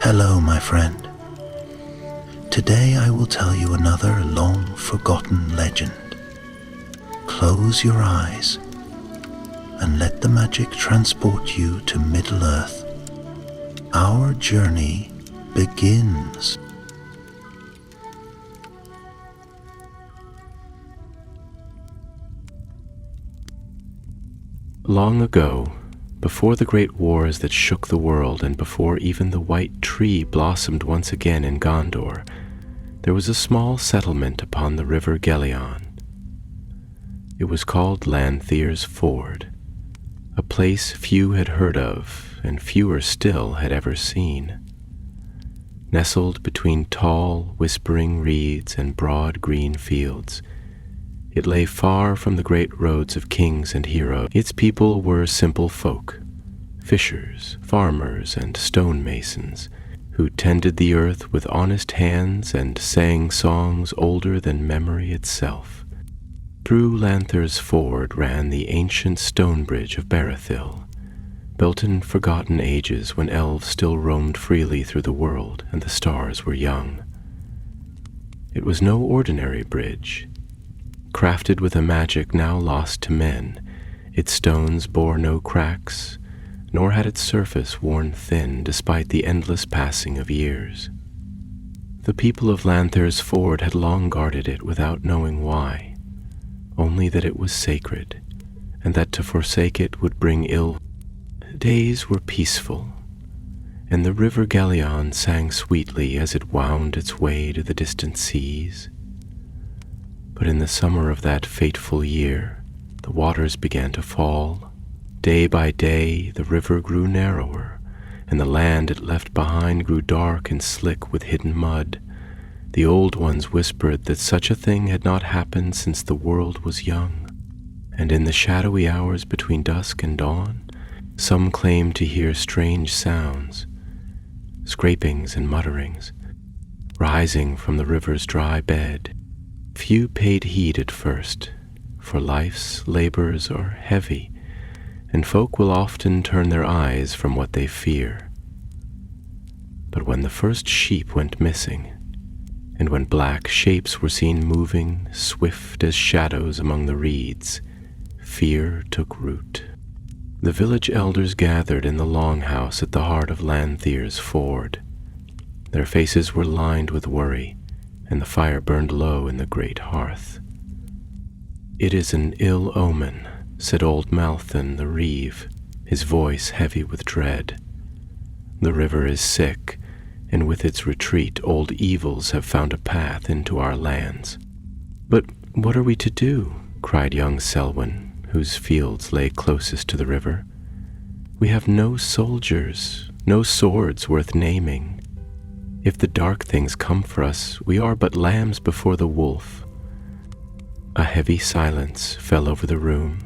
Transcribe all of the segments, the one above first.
Hello, my friend. Today I will tell you another long-forgotten legend. Close your eyes and let the magic transport you to Middle-earth. Our journey begins. Long ago, before the great wars that shook the world and before even the white tree blossomed once again in Gondor, there was a small settlement upon the river Gelion. It was called Lanthir's Ford, a place few had heard of and fewer still had ever seen. Nestled between tall, whispering reeds and broad green fields, it lay far from the great roads of kings and heroes. Its people were simple folk, fishers, farmers, and stonemasons, who tended the earth with honest hands and sang songs older than memory itself. Through Lanthir's Ford ran the ancient stone bridge of Barethil, built in forgotten ages when elves still roamed freely through the world and the stars were young. It was no ordinary bridge. Crafted with a magic now lost to men, its stones bore no cracks, nor had its surface worn thin despite the endless passing of years. The people of Lanthir's Ford had long guarded it without knowing why, only that it was sacred, and that to forsake it would bring ill. Days were peaceful, and the river Gelion sang sweetly as it wound its way to the distant seas. But in the summer of that fateful year, the waters began to fall. Day by day, the river grew narrower, and the land it left behind grew dark and slick with hidden mud. The old ones whispered that such a thing had not happened since the world was young, and in the shadowy hours between dusk and dawn, some claimed to hear strange sounds, scrapings and mutterings, rising from the river's dry bed. Few paid heed at first, for life's labors are heavy, and folk will often turn their eyes from what they fear. But when the first sheep went missing, and when black shapes were seen moving, swift as shadows among the reeds, fear took root. The village elders gathered in the longhouse at the heart of Lanthir's Ford. Their faces were lined with worry, and the fire burned low in the great hearth. "It is an ill omen," said old Malthan the Reeve, his voice heavy with dread. "The river is sick, and with its retreat old evils have found a path into our lands." "But what are we to do?" cried young Selwyn, whose fields lay closest to the river. "We have no soldiers, no swords worth naming. If the dark things come for us, we are but lambs before the wolf." A heavy silence fell over the room.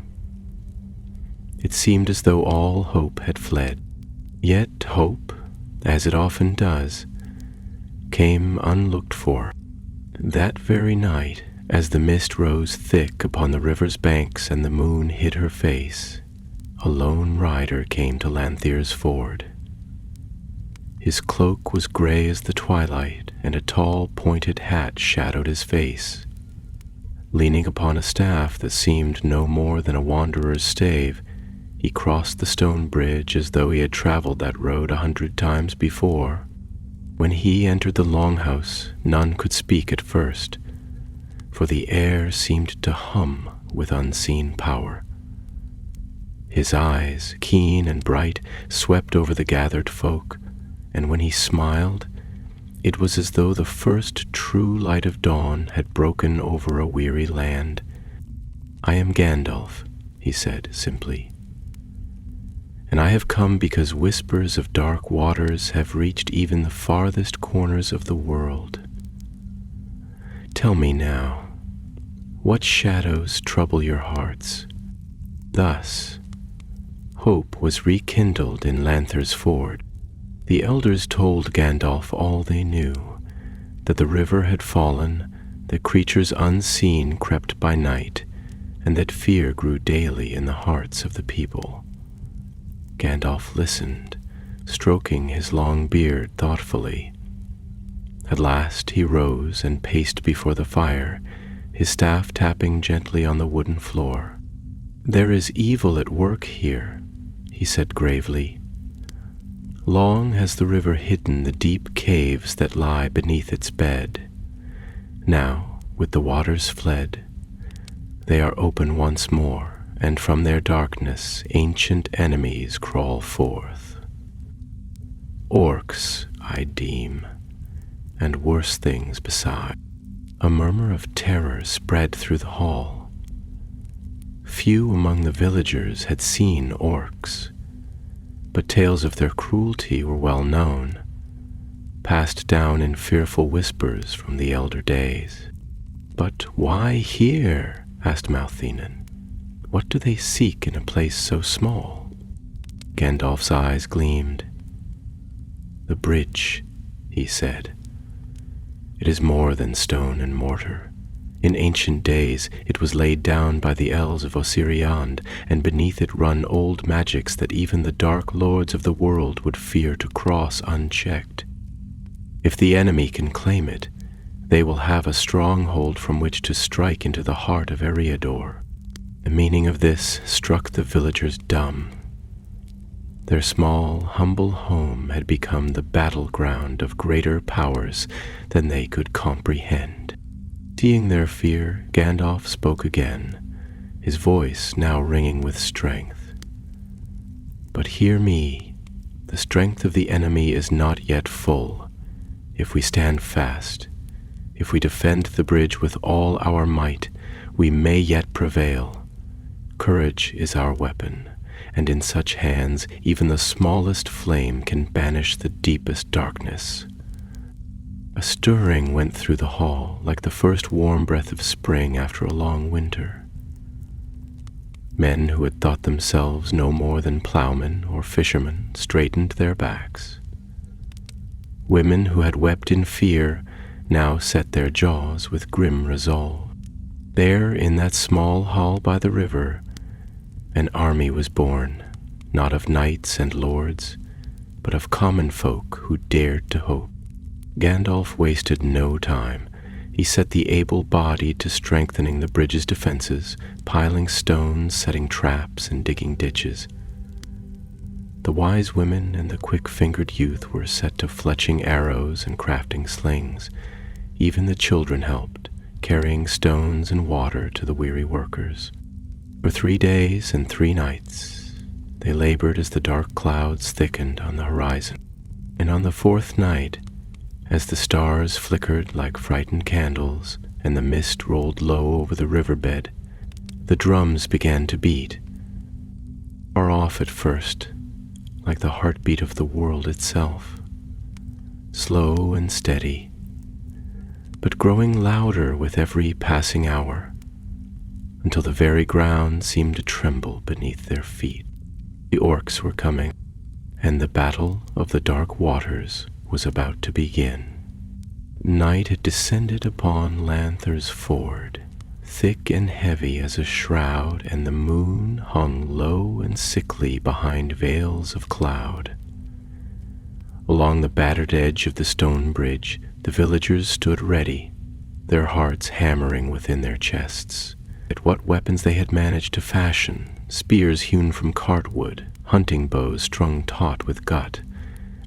It seemed as though all hope had fled. Yet hope, as it often does, came unlooked for. That very night, as the mist rose thick upon the river's banks and the moon hid her face, a lone rider came to Lanthir's Ford. His cloak was gray as the twilight, and a tall, pointed hat shadowed his face. Leaning upon a staff that seemed no more than a wanderer's stave, he crossed the stone bridge as though he had traveled that road 100 times before. When he entered the longhouse, none could speak at first, for the air seemed to hum with unseen power. His eyes, keen and bright, swept over the gathered folk, and when he smiled, it was as though the first true light of dawn had broken over a weary land. "I am Gandalf," he said simply, "and I have come because whispers of dark waters have reached even the farthest corners of the world. Tell me now, what shadows trouble your hearts?" Thus, hope was rekindled in Lanthir's Ford. The elders told Gandalf all they knew, that the river had fallen, that creatures unseen crept by night, and that fear grew daily in the hearts of the people. Gandalf listened, stroking his long beard thoughtfully. At last he rose and paced before the fire, his staff tapping gently on the wooden floor. "There is evil at work here," he said gravely. "Long has the river hidden the deep caves that lie beneath its bed. Now, with the waters fled, they are open once more, and from their darkness ancient enemies crawl forth. Orcs, I deem, and worse things beside." A murmur of terror spread through the hall. Few among the villagers had seen orcs, but tales of their cruelty were well known, passed down in fearful whispers from the elder days. "But why here?" asked Malthinen. "What do they seek in a place so small?" Gandalf's eyes gleamed. "The bridge," he said. "It is more than stone and mortar. In ancient days it was laid down by the elves of Osiriand, and beneath it run old magics that even the dark lords of the world would fear to cross unchecked. If the enemy can claim it, they will have a stronghold from which to strike into the heart of Eriador." The meaning of this struck the villagers dumb. Their small, humble home had become the battleground of greater powers than they could comprehend. Seeing their fear, Gandalf spoke again, his voice now ringing with strength. "But hear me, the strength of the enemy is not yet full. If we stand fast, if we defend the bridge with all our might, we may yet prevail. Courage is our weapon, and in such hands even the smallest flame can banish the deepest darkness." A stirring went through the hall like the first warm breath of spring after a long winter. Men who had thought themselves no more than plowmen or fishermen straightened their backs. Women who had wept in fear now set their jaws with grim resolve. There, in that small hall by the river, an army was born, not of knights and lords, but of common folk who dared to hope. Gandalf wasted no time. He set the able-bodied to strengthening the bridge's defenses, piling stones, setting traps, and digging ditches. The wise women and the quick-fingered youth were set to fletching arrows and crafting slings. Even the children helped, carrying stones and water to the weary workers. For 3 days and 3 nights, they labored as the dark clouds thickened on the horizon. And on the 4th night, as the stars flickered like frightened candles and the mist rolled low over the riverbed, the drums began to beat. Far off at first, like the heartbeat of the world itself. Slow and steady, but growing louder with every passing hour, until the very ground seemed to tremble beneath their feet. The orcs were coming, and the battle of the dark waters was about to begin. Night had descended upon Lanther's Ford, thick and heavy as a shroud, and the moon hung low and sickly behind veils of cloud. Along the battered edge of the stone bridge, the villagers stood ready, their hearts hammering within their chests. At what weapons they had managed to fashion, spears hewn from cartwood, hunting bows strung taut with gut,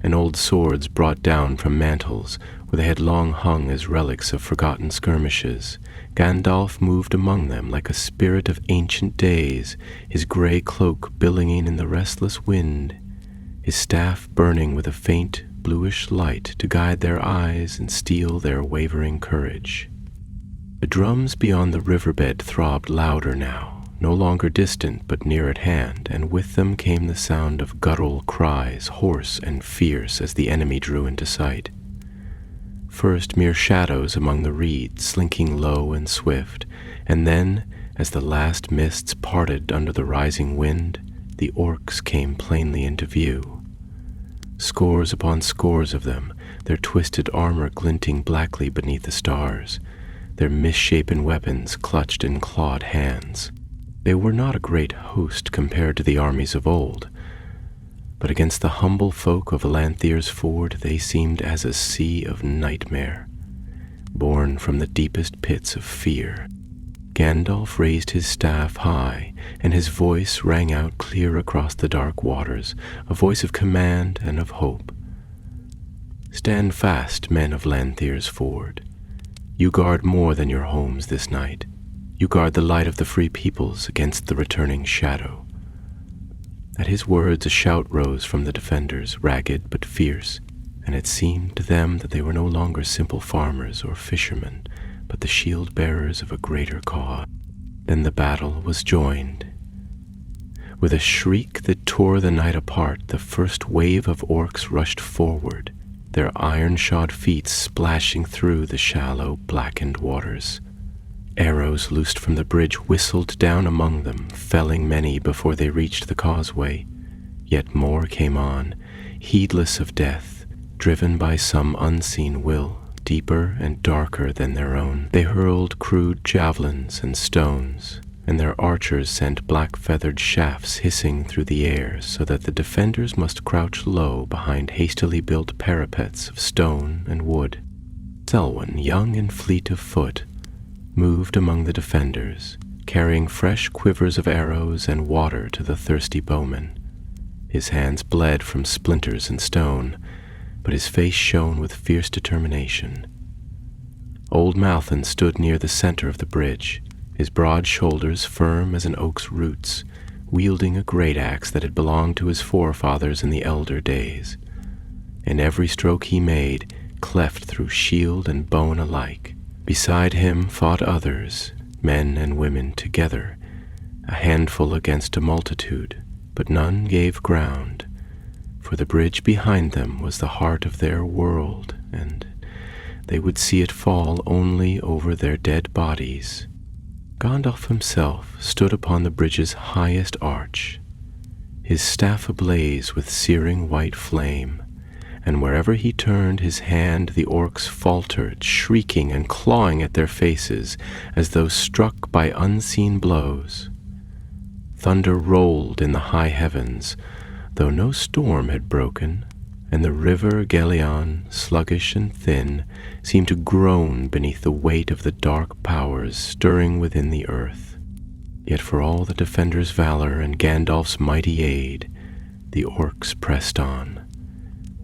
and old swords brought down from mantles where they had long hung as relics of forgotten skirmishes. Gandalf moved among them like a spirit of ancient days, his grey cloak billowing in the restless wind, his staff burning with a faint bluish light to guide their eyes and steel their wavering courage. The drums beyond the riverbed throbbed louder now, no longer distant but near at hand, and with them came the sound of guttural cries, hoarse and fierce, as the enemy drew into sight. First mere shadows among the reeds, slinking low and swift, and then, as the last mists parted under the rising wind, the orcs came plainly into view. Scores upon scores of them, their twisted armor glinting blackly beneath the stars, their misshapen weapons clutched in clawed hands. They were not a great host compared to the armies of old, but against the humble folk of Lanthier's Ford they seemed as a sea of nightmare, born from the deepest pits of fear. Gandalf raised his staff high, and his voice rang out clear across the dark waters, a voice of command and of hope. "Stand fast, men of Lanthier's Ford. You guard more than your homes this night. You guard the light of the free peoples against the returning shadow." At his words a shout rose from the defenders, ragged but fierce, and it seemed to them that they were no longer simple farmers or fishermen, but the shield-bearers of a greater cause. Then the battle was joined. With a shriek that tore the night apart, the first wave of orcs rushed forward, their iron-shod feet splashing through the shallow, blackened waters. Arrows loosed from the bridge whistled down among them, felling many before they reached the causeway. Yet more came on, heedless of death, driven by some unseen will, deeper and darker than their own. They hurled crude javelins and stones, and their archers sent black-feathered shafts hissing through the air so that the defenders must crouch low behind hastily built parapets of stone and wood. Selwyn, young and fleet of foot, moved among the defenders, carrying fresh quivers of arrows and water to the thirsty bowmen. His hands bled from splinters and stone, but his face shone with fierce determination. Old Malthan stood near the center of the bridge, his broad shoulders firm as an oak's roots, wielding a great axe that had belonged to his forefathers in the elder days. And every stroke he made cleft through shield and bone alike. Beside him fought others, men and women together, a handful against a multitude, but none gave ground, for the bridge behind them was the heart of their world, and they would see it fall only over their dead bodies. Gandalf himself stood upon the bridge's highest arch, his staff ablaze with searing white flame, and wherever he turned his hand the orcs faltered, shrieking and clawing at their faces as though struck by unseen blows. Thunder rolled in the high heavens, though no storm had broken, and the river Gelion, sluggish and thin, seemed to groan beneath the weight of the dark powers stirring within the earth. Yet for all the defenders' valor and Gandalf's mighty aid, the orcs pressed on.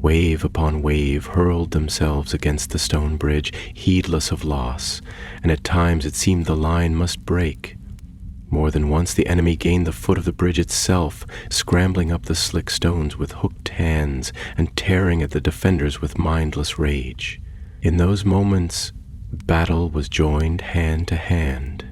Wave upon wave hurled themselves against the stone bridge, heedless of loss, and at times it seemed the line must break. More than once the enemy gained the foot of the bridge itself, scrambling up the slick stones with hooked hands and tearing at the defenders with mindless rage. In those moments, battle was joined hand to hand,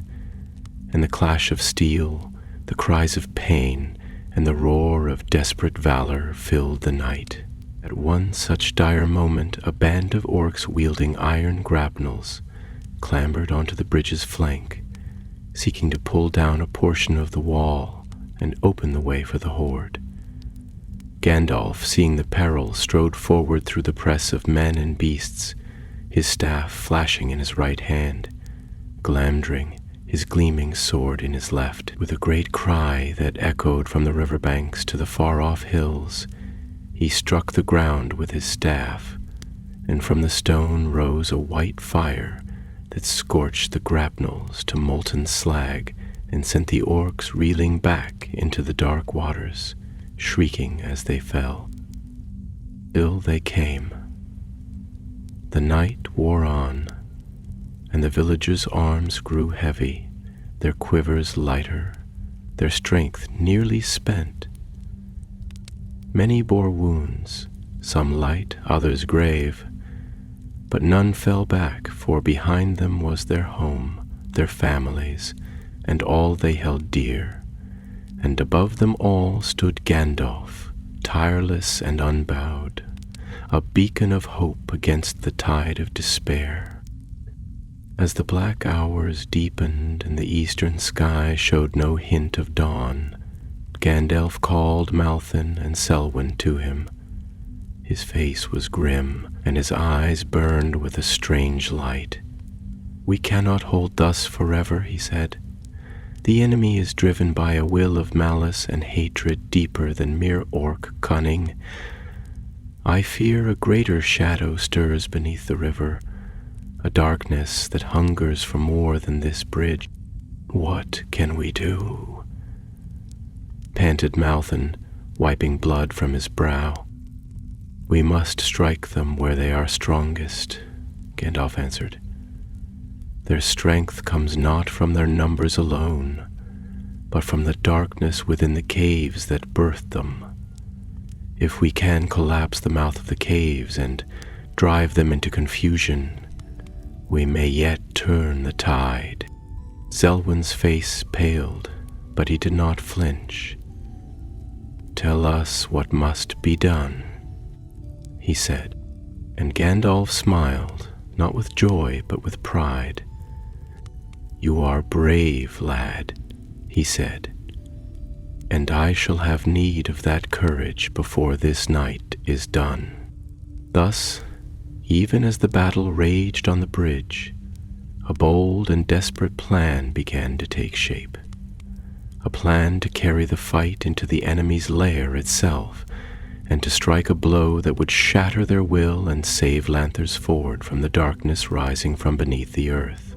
and the clash of steel, the cries of pain, and the roar of desperate valor filled the night. At one such dire moment, a band of orcs wielding iron grapnels clambered onto the bridge's flank, seeking to pull down a portion of the wall and open the way for the horde. Gandalf, seeing the peril, strode forward through the press of men and beasts, his staff flashing in his right hand, Glamdring, his gleaming sword in his left. With a great cry that echoed from the riverbanks to the far-off hills, he struck the ground with his staff, and from the stone rose a white fire that scorched the grapnels to molten slag and sent the orcs reeling back into the dark waters, shrieking as they fell. Still they came. The night wore on, and the villagers' arms grew heavy, their quivers lighter, their strength nearly spent. Many bore wounds, some light, others grave, but none fell back, for behind them was their home, their families, and all they held dear. And above them all stood Gandalf, tireless and unbowed, a beacon of hope against the tide of despair. As the black hours deepened and the eastern sky showed no hint of dawn, Gandalf called Malthan and Selwyn to him. His face was grim, and his eyes burned with a strange light. "We cannot hold thus forever," he said. The enemy is driven by a will of malice and hatred deeper than mere orc cunning. I fear a greater shadow stirs beneath the river, a darkness that hungers for more than this bridge. What can we do? Panted Malthan, wiping blood from his brow. We must strike them where they are strongest, Gandalf answered. Their strength comes not from their numbers alone, but from the darkness within the caves that birthed them. If we can collapse the mouth of the caves and drive them into confusion, we may yet turn the tide. Selwyn's face paled, but he did not flinch. Tell us what must be done, he said, and Gandalf smiled, not with joy but with pride. You are brave, lad, he said, and I shall have need of that courage before this night is done. Thus, even as the battle raged on the bridge, a bold and desperate plan began to take shape. A plan to carry the fight into the enemy's lair itself, and to strike a blow that would shatter their will and save Lanther's Ford from the darkness rising from beneath the earth.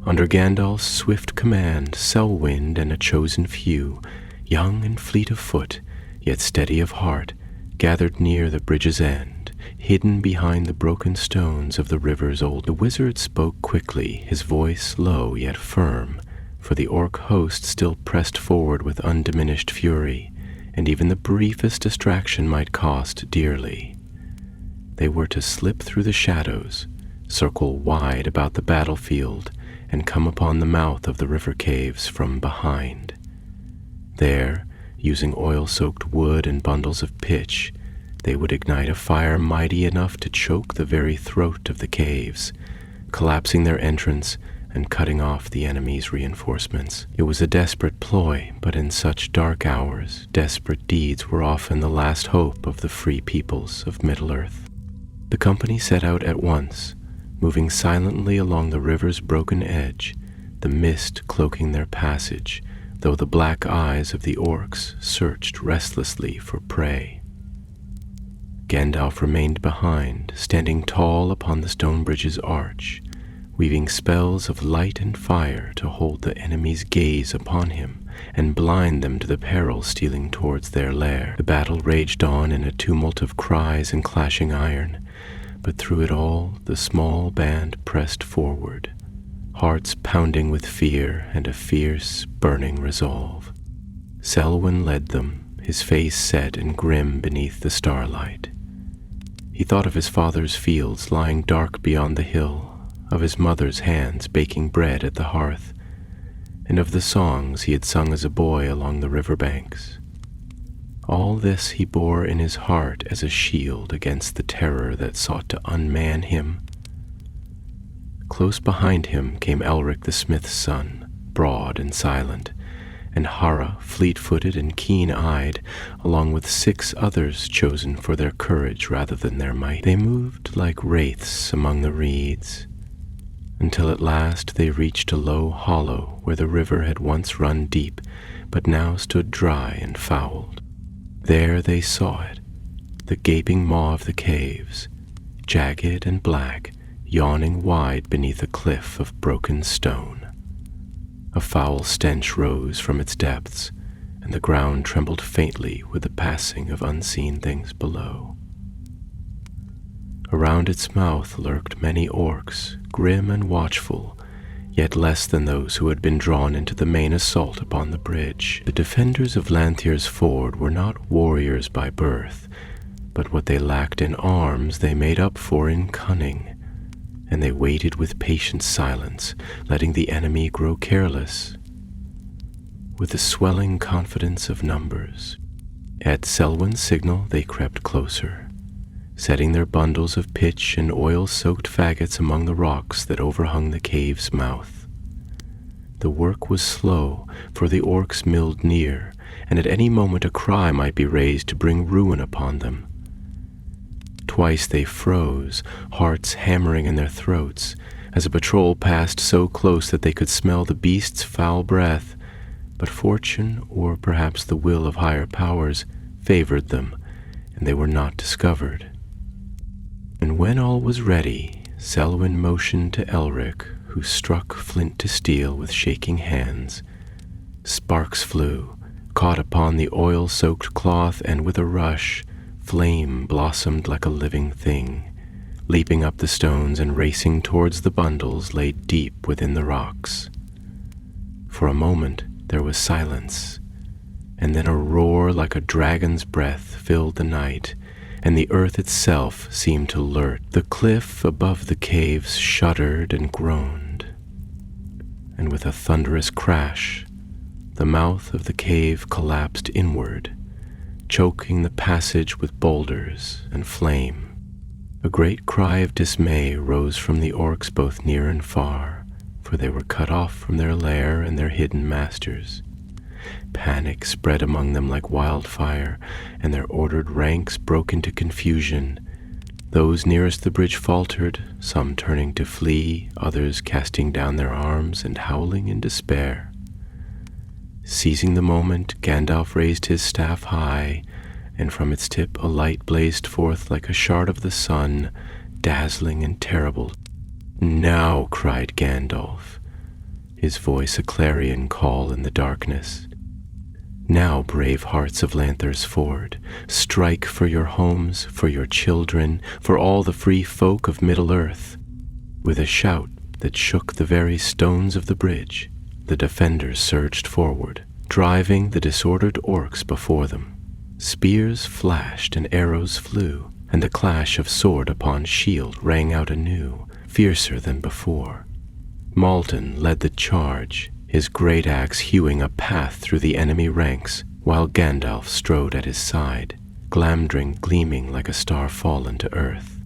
Under Gandalf's swift command, Selwyn and a chosen few, young and fleet of foot, yet steady of heart, gathered near the bridge's end, hidden behind the broken stones of the river's old. The wizard spoke quickly, his voice low yet firm, for the orc host still pressed forward with undiminished fury, and even the briefest distraction might cost dearly. They were to slip through the shadows, circle wide about the battlefield, and come upon the mouth of the river caves from behind. There, using oil-soaked wood and bundles of pitch, they would ignite a fire mighty enough to choke the very throat of the caves, collapsing their entrance and cutting off the enemy's reinforcements. It was a desperate ploy, but in such dark hours, desperate deeds were often the last hope of the free peoples of Middle-earth. The company set out at once, moving silently along the river's broken edge, the mist cloaking their passage, though the black eyes of the orcs searched restlessly for prey. Gandalf remained behind, standing tall upon the stone bridge's arch, weaving spells of light and fire to hold the enemy's gaze upon him and blind them to the peril stealing towards their lair. The battle raged on in a tumult of cries and clashing iron, but through it all the small band pressed forward, hearts pounding with fear and a fierce, burning resolve. Selwyn led them, his face set and grim beneath the starlight. He thought of his father's fields lying dark beyond the hill, of his mother's hands baking bread at the hearth, and of the songs he had sung as a boy along the river banks. All this he bore in his heart as a shield against the terror that sought to unman him. Close behind him came Elric the smith's son, broad and silent, and Hara, fleet-footed and keen-eyed, along with 6 others chosen for their courage rather than their might. They moved like wraiths among the reeds, until at last they reached a low hollow where the river had once run deep, but now stood dry and fouled. There they saw it, the gaping maw of the caves, jagged and black, yawning wide beneath a cliff of broken stone. A foul stench rose from its depths, and the ground trembled faintly with the passing of unseen things below. Around its mouth lurked many orcs, grim and watchful, yet less than those who had been drawn into the main assault upon the bridge. The defenders of Lanthier's Ford were not warriors by birth, but what they lacked in arms they made up for in cunning, and they waited with patient silence, letting the enemy grow careless. With the swelling confidence of numbers, at Selwyn's signal they crept closer, setting their bundles of pitch and oil-soaked faggots among the rocks that overhung the cave's mouth. The work was slow, for the orcs milled near, and at any moment a cry might be raised to bring ruin upon them. Twice they froze, hearts hammering in their throats, as a patrol passed so close that they could smell the beast's foul breath, but fortune, or perhaps the will of higher powers, favored them, and they were not discovered. And when all was ready, Selwyn motioned to Elric, who struck flint to steel with shaking hands. Sparks flew, caught upon the oil-soaked cloth, and with a rush, flame blossomed like a living thing, leaping up the stones and racing towards the bundles laid deep within the rocks. For a moment there was silence, and then a roar like a dragon's breath filled the night, and the earth itself seemed to lurch. The cliff above the caves shuddered and groaned, and with a thunderous crash, the mouth of the cave collapsed inward, choking the passage with boulders and flame. A great cry of dismay rose from the orcs both near and far, for they were cut off from their lair and their hidden masters. Panic spread among them like wildfire, and their ordered ranks broke into confusion. Those nearest the bridge faltered, some turning to flee, others casting down their arms and howling in despair. Seizing the moment, Gandalf raised his staff high, and from its tip a light blazed forth like a shard of the sun, dazzling and terrible. "Now!" cried Gandalf, his voice a clarion call in the darkness. "Now, brave hearts of Lanther's Ford, strike for your homes, for your children, for all the free folk of Middle-earth." With a shout that shook the very stones of the bridge, the defenders surged forward, driving the disordered orcs before them. Spears flashed and arrows flew, and the clash of sword upon shield rang out anew, fiercer than before. Malton led the charge, his great axe hewing a path through the enemy ranks, while Gandalf strode at his side, Glamdring gleaming like a star fallen to earth.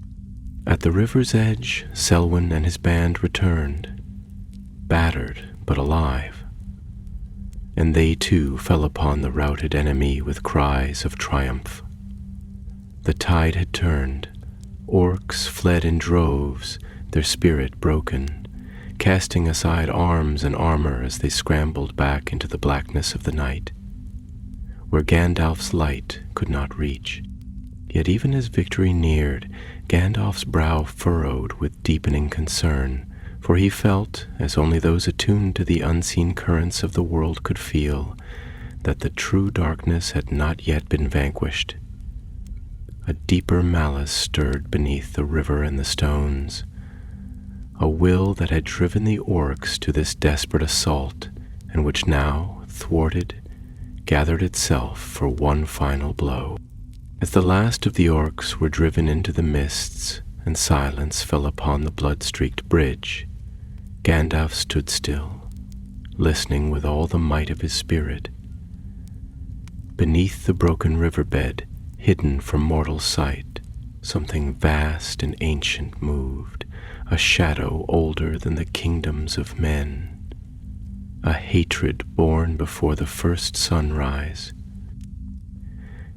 At the river's edge, Selwyn and his band returned, battered but alive, and they too fell upon the routed enemy with cries of triumph. The tide had turned. Orcs fled in droves, their spirit broken, casting aside arms and armor as they scrambled back into the blackness of the night, where Gandalf's light could not reach. Yet even as victory neared, Gandalf's brow furrowed with deepening concern, for he felt, as only those attuned to the unseen currents of the world could feel, that the true darkness had not yet been vanquished. A deeper malice stirred beneath the river and the stones, a will that had driven the orcs to this desperate assault, and which now, thwarted, gathered itself for one final blow. As the last of the orcs were driven into the mists, and silence fell upon the blood-streaked bridge, Gandalf stood still, listening with all the might of his spirit. Beneath the broken riverbed, hidden from mortal sight, something vast and ancient moved, a shadow older than the kingdoms of men, a hatred born before the first sunrise.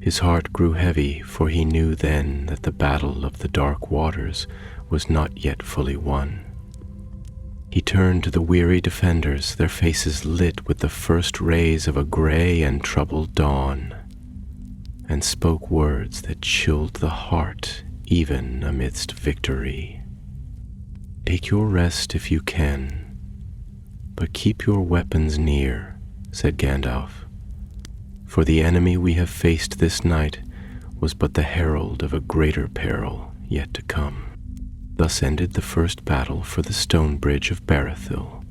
His heart grew heavy, for he knew then that the battle of the dark waters was not yet fully won. He turned to the weary defenders, their faces lit with the first rays of a gray and troubled dawn, and spoke words that chilled the heart even amidst victory. "Take your rest if you can, but keep your weapons near," said Gandalf, "for the enemy we have faced this night was but the herald of a greater peril yet to come." Thus ended the first battle for the stone bridge of Barethil.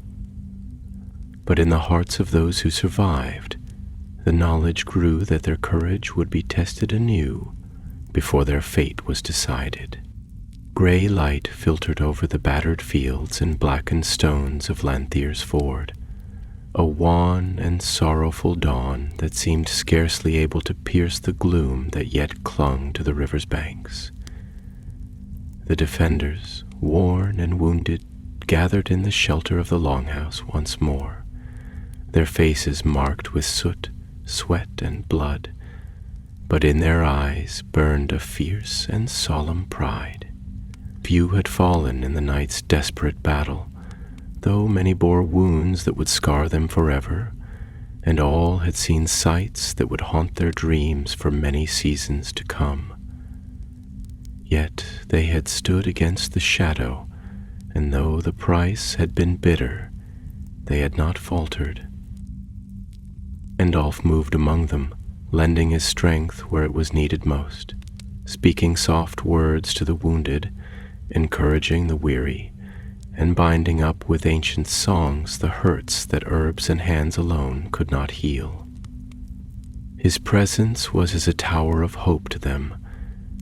But in the hearts of those who survived, the knowledge grew that their courage would be tested anew before their fate was decided. Gray light filtered over the battered fields and blackened stones of Lanthier's Ford, a wan and sorrowful dawn that seemed scarcely able to pierce the gloom that yet clung to the river's banks. The defenders, worn and wounded, gathered in the shelter of the longhouse once more, their faces marked with soot, sweat, and blood, but in their eyes burned a fierce and solemn pride. Few had fallen in the night's desperate battle, though many bore wounds that would scar them forever, and all had seen sights that would haunt their dreams for many seasons to come. Yet they had stood against the shadow, and though the price had been bitter, they had not faltered. Gandalf moved among them, lending his strength where it was needed most, speaking soft words to the wounded, encouraging the weary, and binding up with ancient songs the hurts that herbs and hands alone could not heal. His presence was as a tower of hope to them,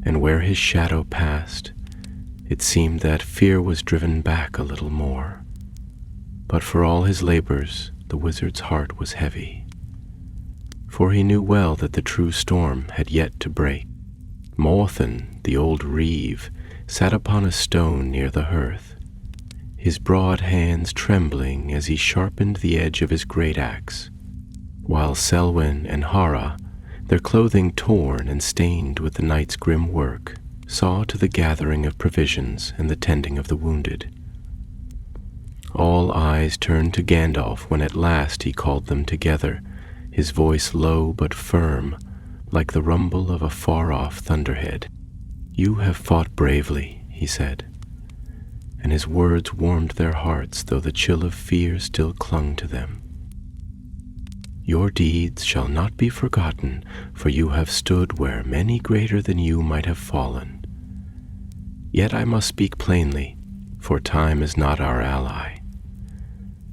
and where his shadow passed, it seemed that fear was driven back a little more. But for all his labors, the wizard's heart was heavy, for he knew well that the true storm had yet to break. Morthen, the old reeve, sat upon a stone near the hearth, his broad hands trembling as he sharpened the edge of his great axe, while Selwyn and Hara, their clothing torn and stained with the night's grim work, saw to the gathering of provisions and the tending of the wounded. All eyes turned to Gandalf when at last he called them together, his voice low but firm, like the rumble of a far-off thunderhead. "You have fought bravely," he said, and his words warmed their hearts, though the chill of fear still clung to them. "Your deeds shall not be forgotten, for you have stood where many greater than you might have fallen. Yet I must speak plainly, for time is not our ally.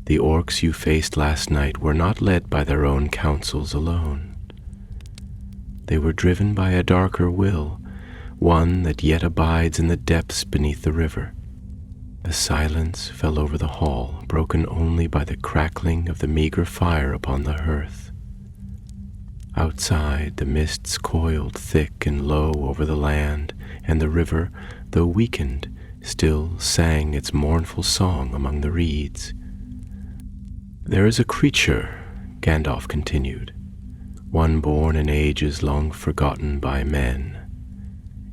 The orcs you faced last night were not led by their own counsels alone. They were driven by a darker will, one that yet abides in the depths beneath the river." A silence fell over the hall, broken only by the crackling of the meager fire upon the hearth. Outside, the mists coiled thick and low over the land, and the river, though weakened, still sang its mournful song among the reeds. "There is a creature," Gandalf continued, "one born in ages long forgotten by men.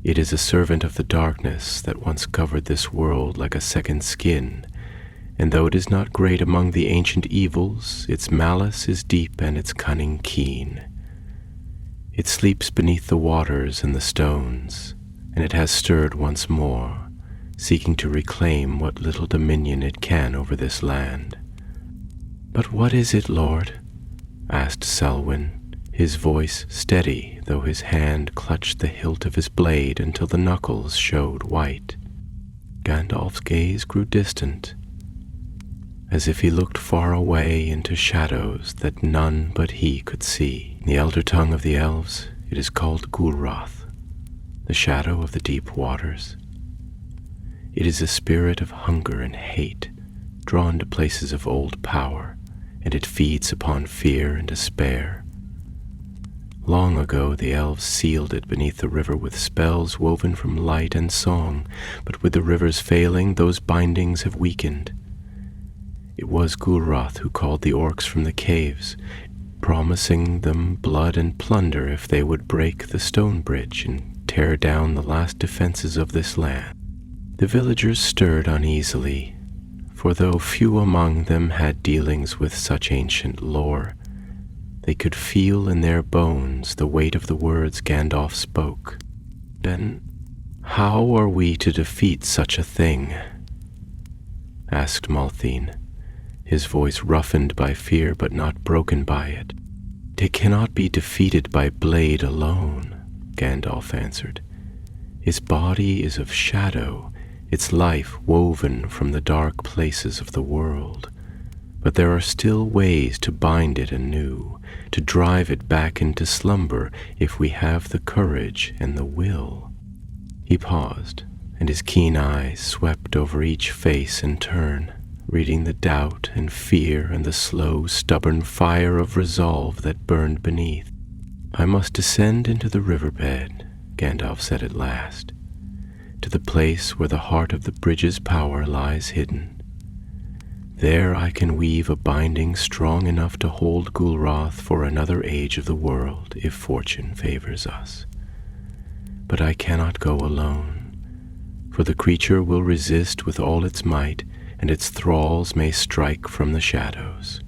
It is a servant of the darkness that once covered this world like a second skin, and though it is not great among the ancient evils, its malice is deep and its cunning keen. It sleeps beneath the waters and the stones, and it has stirred once more, seeking to reclaim what little dominion it can over this land." "But what is it, Lord?" asked Selwyn, his voice steady, though his hand clutched the hilt of his blade until the knuckles showed white. Gandalf's gaze grew distant, as if he looked far away into shadows that none but he could see. In the elder tongue of the elves, it is called Gulroth, the shadow of the deep waters. It is a spirit of hunger and hate, drawn to places of old power, and it feeds upon fear and despair. Long ago the elves sealed it beneath the river with spells woven from light and song, but with the rivers failing, those bindings have weakened. It was Gulroth who called the orcs from the caves, promising them blood and plunder if they would break the stone bridge and tear down the last defenses of this land. The villagers stirred uneasily, for though few among them had dealings with such ancient lore, they could feel in their bones the weight of the words Gandalf spoke. "Then how are we to defeat such a thing?" asked Malthine, his voice roughened by fear but not broken by it. "It cannot be defeated by blade alone," Gandalf answered. "Its body is of shadow, its life woven from the dark places of the world. But there are still ways to bind it anew, to drive it back into slumber if we have the courage and the will." He paused, and his keen eyes swept over each face in turn, reading the doubt and fear and the slow, stubborn fire of resolve that burned beneath. "I must descend into the riverbed," Gandalf said at last, "to the place where the heart of the bridge's power lies hidden. There I can weave a binding strong enough to hold Gulroth for another age of the world, if fortune favors us. But I cannot go alone, for the creature will resist with all its might, and its thralls may strike from the shadows.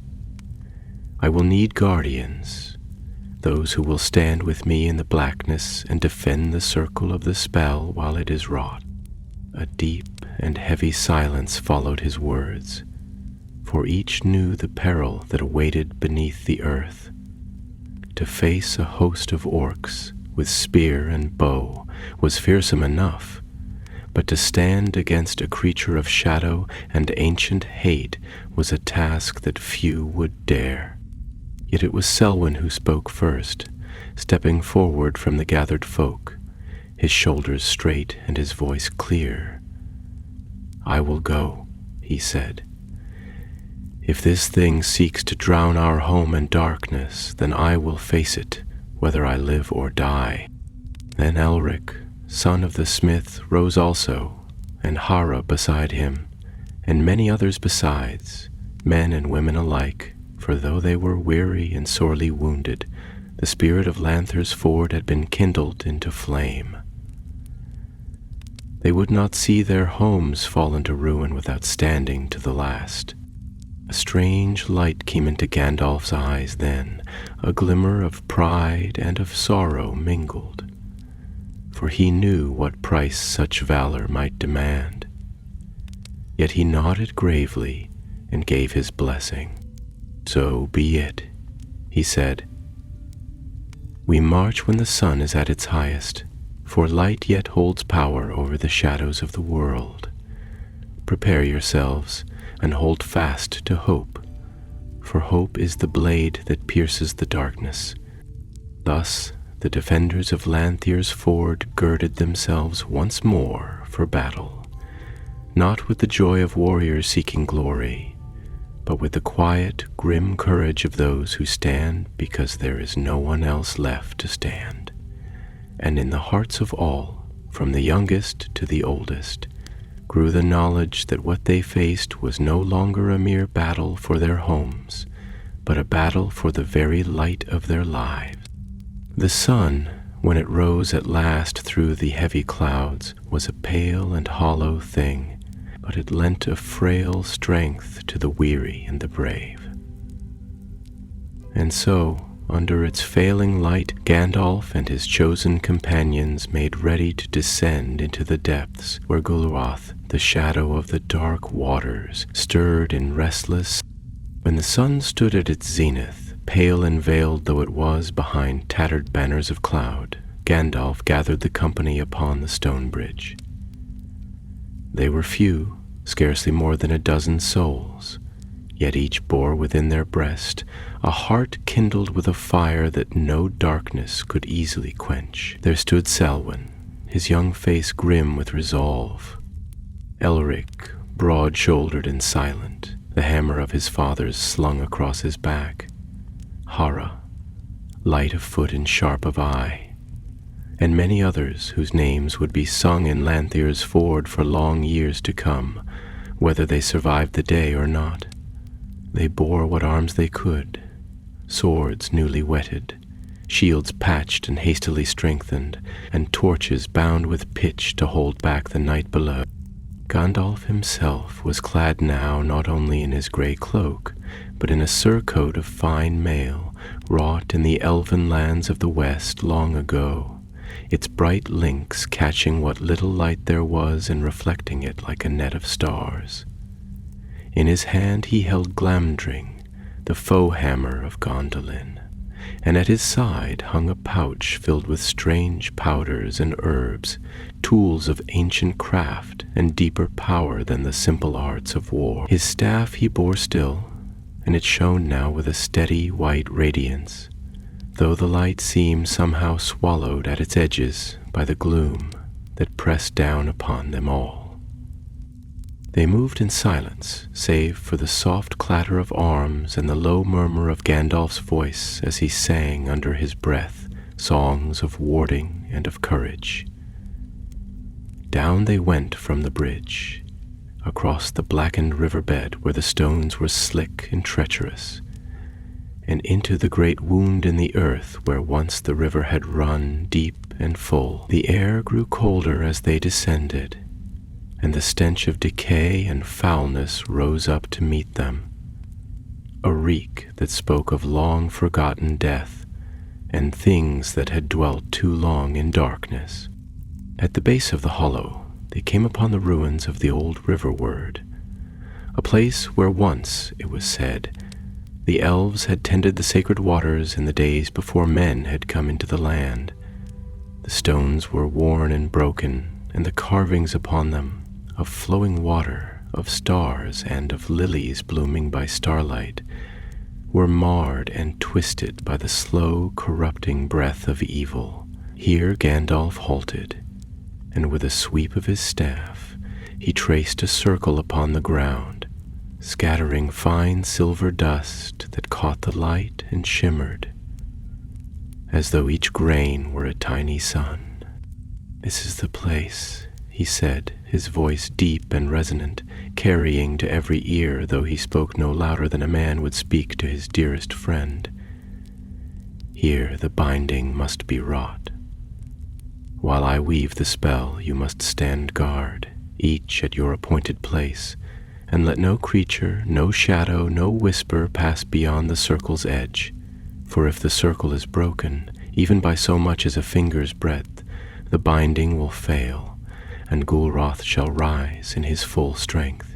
I will need guardians, those who will stand with me in the blackness and defend the circle of the spell while it is wrought." A deep and heavy silence followed his words, for each knew the peril that awaited beneath the earth. To face a host of orcs with spear and bow was fearsome enough, but to stand against a creature of shadow and ancient hate was a task that few would dare. Yet it was Selwyn who spoke first, stepping forward from the gathered folk, his shoulders straight and his voice clear. "I will go," he said. "If this thing seeks to drown our home in darkness, then I will face it, whether I live or die." Then Elric, son of the smith, rose also, and Hara beside him, and many others besides, men and women alike, for though they were weary and sorely wounded, the spirit of Lanther's Ford had been kindled into flame. They would not see their homes fall into ruin without standing to the last. A strange light came into Gandalf's eyes then, a glimmer of pride and of sorrow mingled, for he knew what price such valor might demand. Yet he nodded gravely and gave his blessing. "So be it," he said. "We march when the sun is at its highest, for light yet holds power over the shadows of the world. Prepare yourselves and hold fast to hope, for hope is the blade that pierces the darkness." Thus the defenders of Lanthier's Ford girded themselves once more for battle, not with the joy of warriors seeking glory, but with the quiet, grim courage of those who stand because there is no one else left to stand. And in the hearts of all, from the youngest to the oldest, grew the knowledge that what they faced was no longer a mere battle for their homes, but a battle for the very light of their lives. The sun, when it rose at last through the heavy clouds, was a pale and hollow thing, but it lent a frail strength to the weary and the brave. And so, under its failing light, Gandalf and his chosen companions made ready to descend into the depths where Gulroth, the shadow of the dark waters, stirred in restless. When the sun stood at its zenith, pale and veiled though it was behind tattered banners of cloud, Gandalf gathered the company upon the stone bridge. They were few, scarcely more than a dozen souls, yet each bore within their breast a heart kindled with a fire that no darkness could easily quench. There stood Selwyn, his young face grim with resolve; Elric, broad-shouldered and silent, the hammer of his fathers slung across his back; Hara, light of foot and sharp of eye; and many others whose names would be sung in Lanthier's Ford for long years to come, whether they survived the day or not. They bore what arms they could, swords newly whetted, shields patched and hastily strengthened, and torches bound with pitch to hold back the night below. Gandalf himself was clad now not only in his grey cloak, but in a surcoat of fine mail, wrought in the elven lands of the west long ago, its bright links catching what little light there was and reflecting it like a net of stars. In his hand he held Glamdring, the foe hammer of Gondolin, and at his side hung a pouch filled with strange powders and herbs, tools of ancient craft and deeper power than the simple arts of war. His staff he bore still, and it shone now with a steady white radiance, though the light seemed somehow swallowed at its edges by the gloom that pressed down upon them all. They moved in silence, save for the soft clatter of arms and the low murmur of Gandalf's voice as he sang under his breath songs of warding and of courage. Down they went from the bridge, across the blackened riverbed where the stones were slick and treacherous, and into the great wound in the earth where once the river had run deep and full. The air grew colder as they descended, and the stench of decay and foulness rose up to meet them, a reek that spoke of long-forgotten death and things that had dwelt too long in darkness. At the base of the hollow, they came upon the ruins of the old riverward, a place where once, it was said, the elves had tended the sacred waters in the days before men had come into the land. The stones were worn and broken, and the carvings upon them, of flowing water, of stars, and of lilies blooming by starlight, were marred and twisted by the slow, corrupting breath of evil. Here Gandalf halted, and with a sweep of his staff, he traced a circle upon the ground, scattering fine silver dust that caught the light and shimmered, as though each grain were a tiny sun. "This is the place," he said, his voice deep and resonant, carrying to every ear, though he spoke no louder than a man would speak to his dearest friend. "Here the binding must be wrought. While I weave the spell, you must stand guard, each at your appointed place, and let no creature, no shadow, no whisper pass beyond the circle's edge. For if the circle is broken, even by so much as a finger's breadth, the binding will fail, and Gulroth shall rise in his full strength."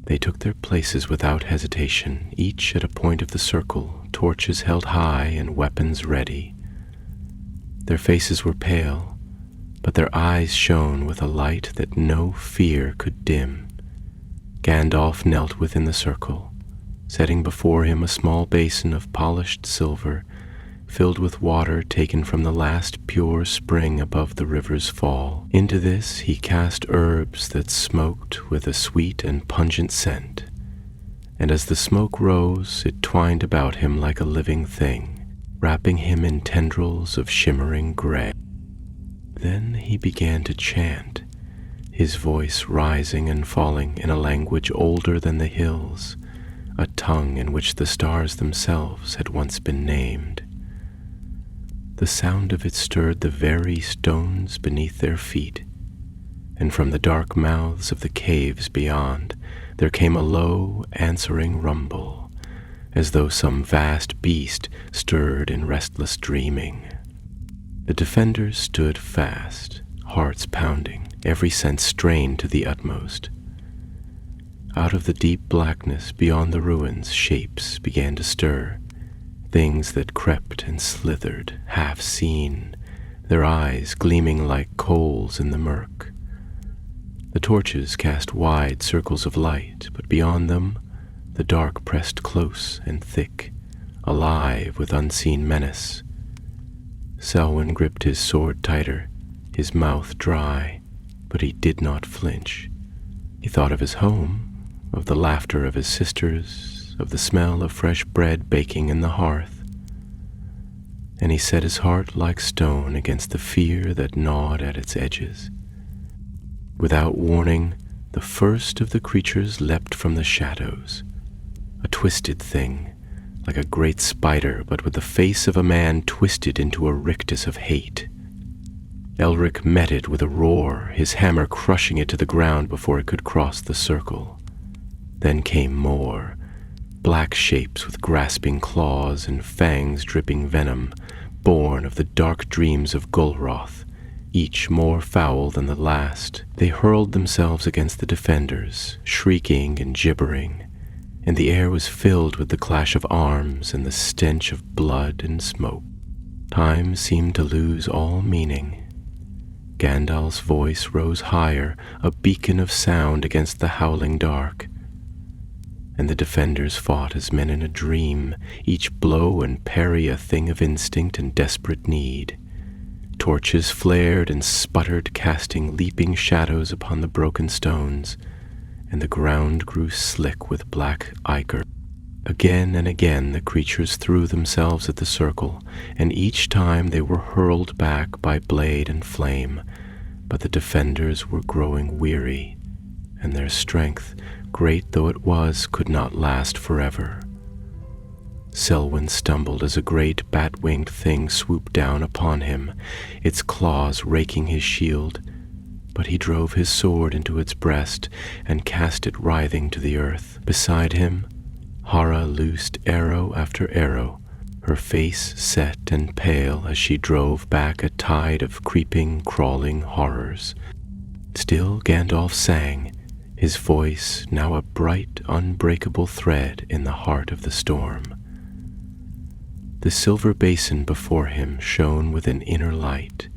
They took their places without hesitation, each at a point of the circle, torches held high and weapons ready. Their faces were pale, but their eyes shone with a light that no fear could dim. Gandalf knelt within the circle, setting before him a small basin of polished silver, filled with water taken from the last pure spring above the river's fall. Into this he cast herbs that smoked with a sweet and pungent scent, and as the smoke rose, it twined about him like a living thing, wrapping him in tendrils of shimmering gray. Then he began to chant, his voice rising and falling in a language older than the hills, a tongue in which the stars themselves had once been named. The sound of it stirred the very stones beneath their feet, and from the dark mouths of the caves beyond there came a low, answering rumble, as though some vast beast stirred in restless dreaming. The defenders stood fast, hearts pounding, every sense strained to the utmost. Out of the deep blackness beyond the ruins, shapes began to stir, things that crept and slithered, half seen, their eyes gleaming like coals in the murk. The torches cast wide circles of light, but beyond them the dark pressed close and thick, alive with unseen menace. Selwyn gripped his sword tighter, his mouth dry, but he did not flinch. He thought of his home, of the laughter of his sisters, of the smell of fresh bread baking in the hearth, and he set his heart like stone against the fear that gnawed at its edges. Without warning, the first of the creatures leapt from the shadows, a twisted thing, like a great spider, but with the face of a man twisted into a rictus of hate. Elric met it with a roar, his hammer crushing it to the ground before it could cross the circle. Then came more, black shapes with grasping claws and fangs dripping venom, born of the dark dreams of Gulroth, each more foul than the last. They hurled themselves against the defenders, shrieking and gibbering, and the air was filled with the clash of arms and the stench of blood and smoke. Time seemed to lose all meaning. Gandalf's voice rose higher, a beacon of sound against the howling dark, and the defenders fought as men in a dream, each blow and parry a thing of instinct and desperate need. Torches flared and sputtered, casting leaping shadows upon the broken stones, and the ground grew slick with black ichor. Again and again the creatures threw themselves at the circle, and each time they were hurled back by blade and flame, but the defenders were growing weary, and their strength, great though it was, could not last forever. Selwyn stumbled as a great bat-winged thing swooped down upon him, its claws raking his shield, but he drove his sword into its breast and cast it writhing to the earth. Beside him, Hara loosed arrow after arrow, her face set and pale as she drove back a tide of creeping, crawling horrors. Still Gandalf sang, his voice now a bright, unbreakable thread in the heart of the storm. The silver basin before him shone with an inner light,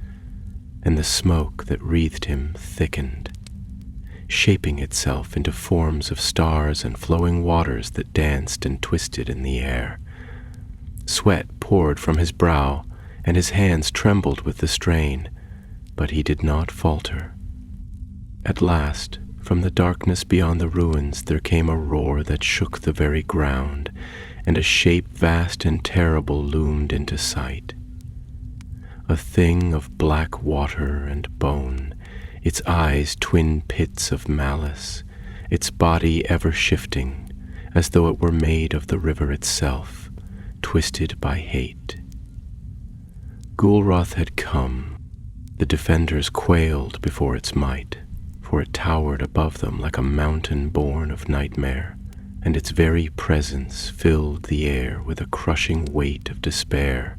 and the smoke that wreathed him thickened, shaping itself into forms of stars and flowing waters that danced and twisted in the air. Sweat poured from his brow, and his hands trembled with the strain, but he did not falter. At last, from the darkness beyond the ruins, there came a roar that shook the very ground, and a shape vast and terrible loomed into sight. A thing of black water and bone, its eyes twin pits of malice, its body ever shifting, as though it were made of the river itself, twisted by hate. Gulroth had come. The defenders quailed before its might, for it towered above them like a mountain born of nightmare, and its very presence filled the air with a crushing weight of despair.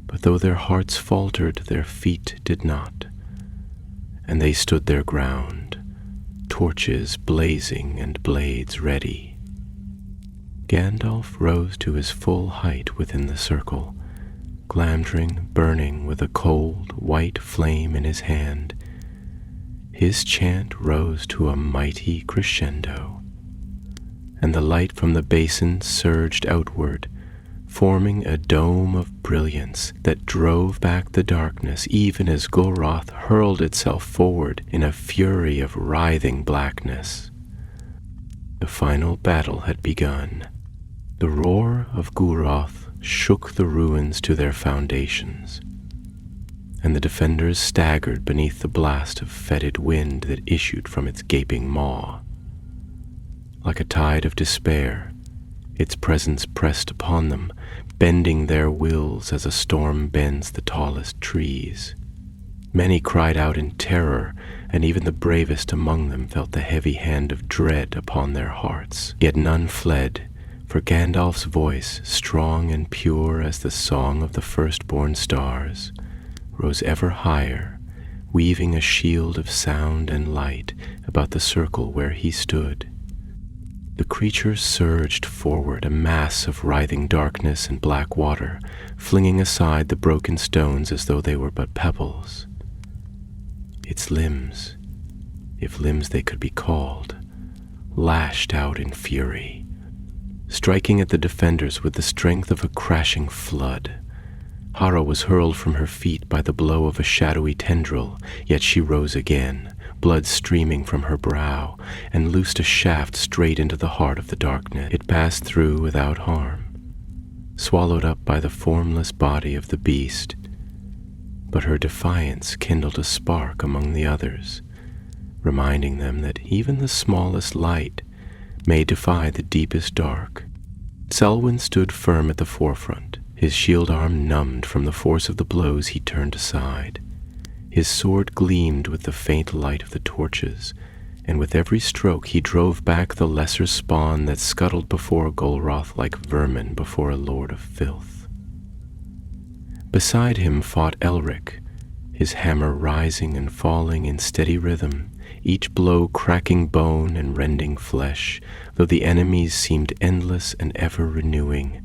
But though their hearts faltered, their feet did not, and they stood their ground, torches blazing and blades ready. Gandalf rose to his full height within the circle, Glamdring burning with a cold, white flame in his hand. His chant rose to a mighty crescendo, and the light from the basin surged outward, forming a dome of brilliance that drove back the darkness even as Gulroth hurled itself forward in a fury of writhing blackness. The final battle had begun. The roar of Gulroth shook the ruins to their foundations, and the defenders staggered beneath the blast of fetid wind that issued from its gaping maw. Like a tide of despair, its presence pressed upon them, bending their wills as a storm bends the tallest trees. Many cried out in terror, and even the bravest among them felt the heavy hand of dread upon their hearts. Yet none fled, for Gandalf's voice, strong and pure as the song of the firstborn stars, rose ever higher, weaving a shield of sound and light about the circle where he stood. The creatures surged forward, a mass of writhing darkness and black water, flinging aside the broken stones as though they were but pebbles. Its limbs, if limbs they could be called, lashed out in fury, striking at the defenders with the strength of a crashing flood. Hara was hurled from her feet by the blow of a shadowy tendril, yet she rose again, blood streaming from her brow, and loosed a shaft straight into the heart of the darkness. It passed through without harm, swallowed up by the formless body of the beast, but her defiance kindled a spark among the others, reminding them that even the smallest light may defy the deepest dark. Selwyn stood firm at the forefront, his shield arm numbed from the force of the blows he turned aside. His sword gleamed with the faint light of the torches, and with every stroke he drove back the lesser spawn that scuttled before Gulroth like vermin before a lord of filth. Beside him fought Elric, his hammer rising and falling in steady rhythm, each blow cracking bone and rending flesh, though the enemies seemed endless and ever renewing.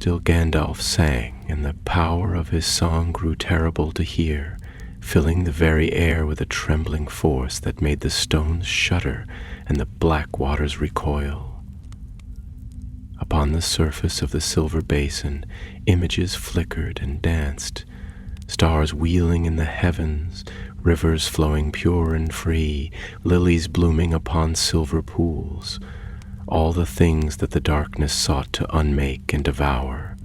Still Gandalf sang, and the power of his song grew terrible to hear, filling the very air with a trembling force that made the stones shudder and the black waters recoil. Upon the surface of the silver basin, images flickered and danced, stars wheeling in the heavens, rivers flowing pure and free, lilies blooming upon silver pools, all the things that the darkness sought to unmake and devour.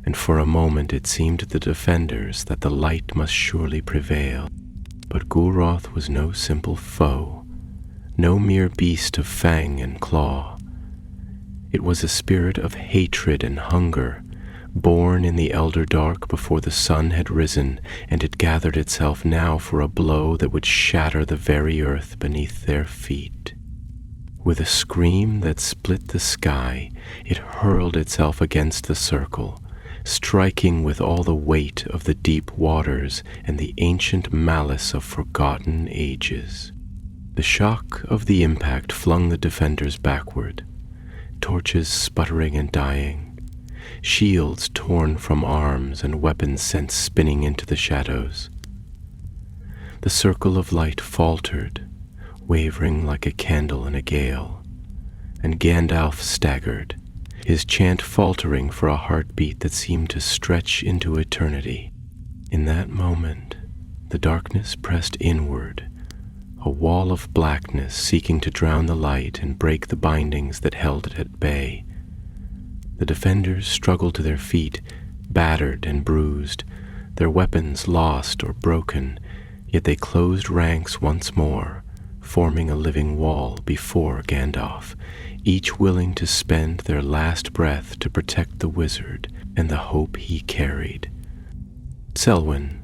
And for a moment it seemed to the defenders that the light must surely prevail. But Gulroth was no simple foe, no mere beast of fang and claw. It was a spirit of hatred and hunger, born in the elder dark before the sun had risen, and it gathered itself now for a blow that would shatter the very earth beneath their feet. With a scream that split the sky, it hurled itself against the circle, striking with all the weight of the deep waters and the ancient malice of forgotten ages. The shock of the impact flung the defenders backward, torches sputtering and dying, shields torn from arms and weapons sent spinning into the shadows. The circle of light faltered, wavering like a candle in a gale, and Gandalf staggered, his chant faltering for a heartbeat that seemed to stretch into eternity. In that moment, the darkness pressed inward, a wall of blackness seeking to drown the light and break the bindings that held it at bay. The defenders struggled to their feet, battered and bruised, their weapons lost or broken, yet they closed ranks once more, forming a living wall before Gandalf, each willing to spend their last breath to protect the wizard and the hope he carried. Selwyn,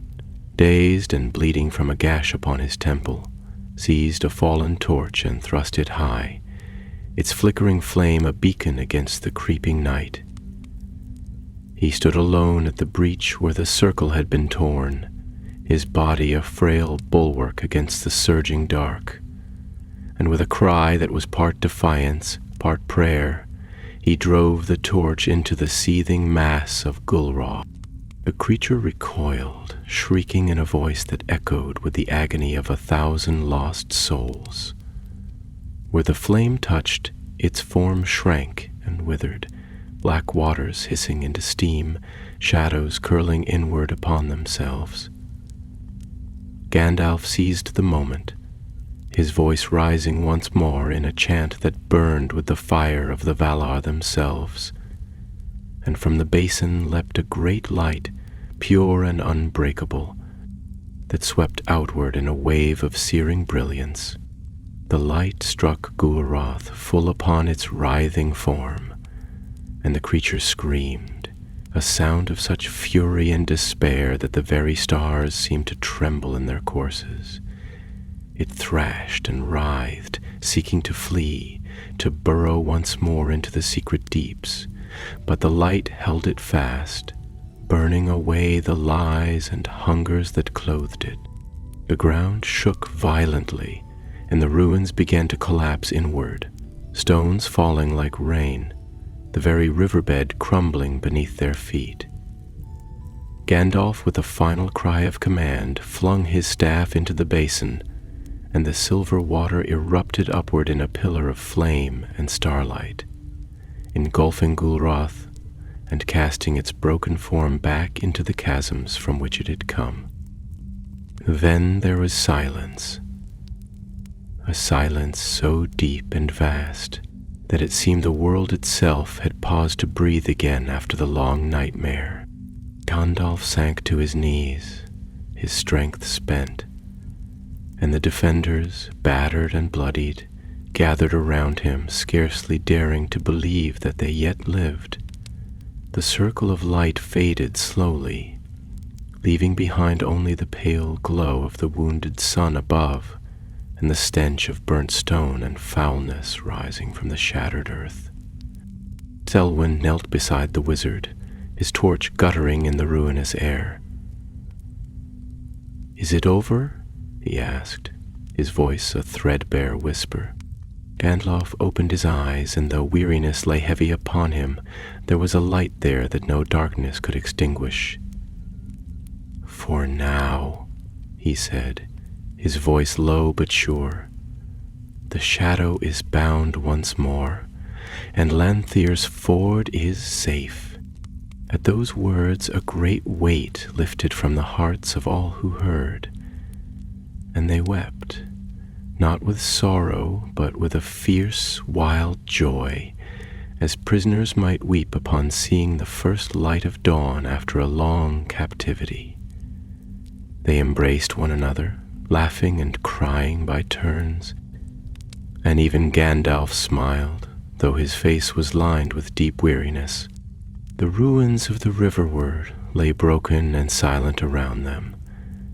dazed and bleeding from a gash upon his temple, seized a fallen torch and thrust it high, its flickering flame a beacon against the creeping night. He stood alone at the breach where the circle had been torn, his body a frail bulwark against the surging dark. And with a cry that was part defiance, part prayer, he drove the torch into the seething mass of Gulraw. The creature recoiled, shrieking in a voice that echoed with the agony of 1,000 lost souls. Where the flame touched, its form shrank and withered, black waters hissing into steam, shadows curling inward upon themselves. Gandalf seized the moment, his voice rising once more in a chant that burned with the fire of the Valar themselves. And from the basin leapt a great light, pure and unbreakable, that swept outward in a wave of searing brilliance. The light struck Gulrath full upon its writhing form, and the creature screamed, a sound of such fury and despair that the very stars seemed to tremble in their courses. It thrashed and writhed, seeking to flee, to burrow once more into the secret deeps, but the light held it fast, burning away the lies and hungers that clothed it. The ground shook violently, and the ruins began to collapse inward, stones falling like rain, the very riverbed crumbling beneath their feet. Gandalf, with a final cry of command, flung his staff into the basin, and the silver water erupted upward in a pillar of flame and starlight, engulfing Gulrath and casting its broken form back into the chasms from which it had come. Then there was silence, a silence so deep and vast that it seemed the world itself had paused to breathe again after the long nightmare. Gandalf sank to his knees, his strength spent, and the defenders, battered and bloodied, gathered around him, scarcely daring to believe that they yet lived. The circle of light faded slowly, leaving behind only the pale glow of the wounded sun above, and the stench of burnt stone and foulness rising from the shattered earth. Selwyn knelt beside the wizard, his torch guttering in the ruinous air. "Is it over?" he asked, his voice a threadbare whisper. Gandalf opened his eyes, and though weariness lay heavy upon him, there was a light there that no darkness could extinguish. "For now," he said, his voice low but sure, "the shadow is bound once more, and Lanthir's ford is safe." At those words a great weight lifted from the hearts of all who heard, and they wept, not with sorrow, but with a fierce, wild joy, as prisoners might weep upon seeing the first light of dawn after a long captivity. They embraced one another, laughing and crying by turns, and even Gandalf smiled, though his face was lined with deep weariness. The ruins of the riverward lay broken and silent around them,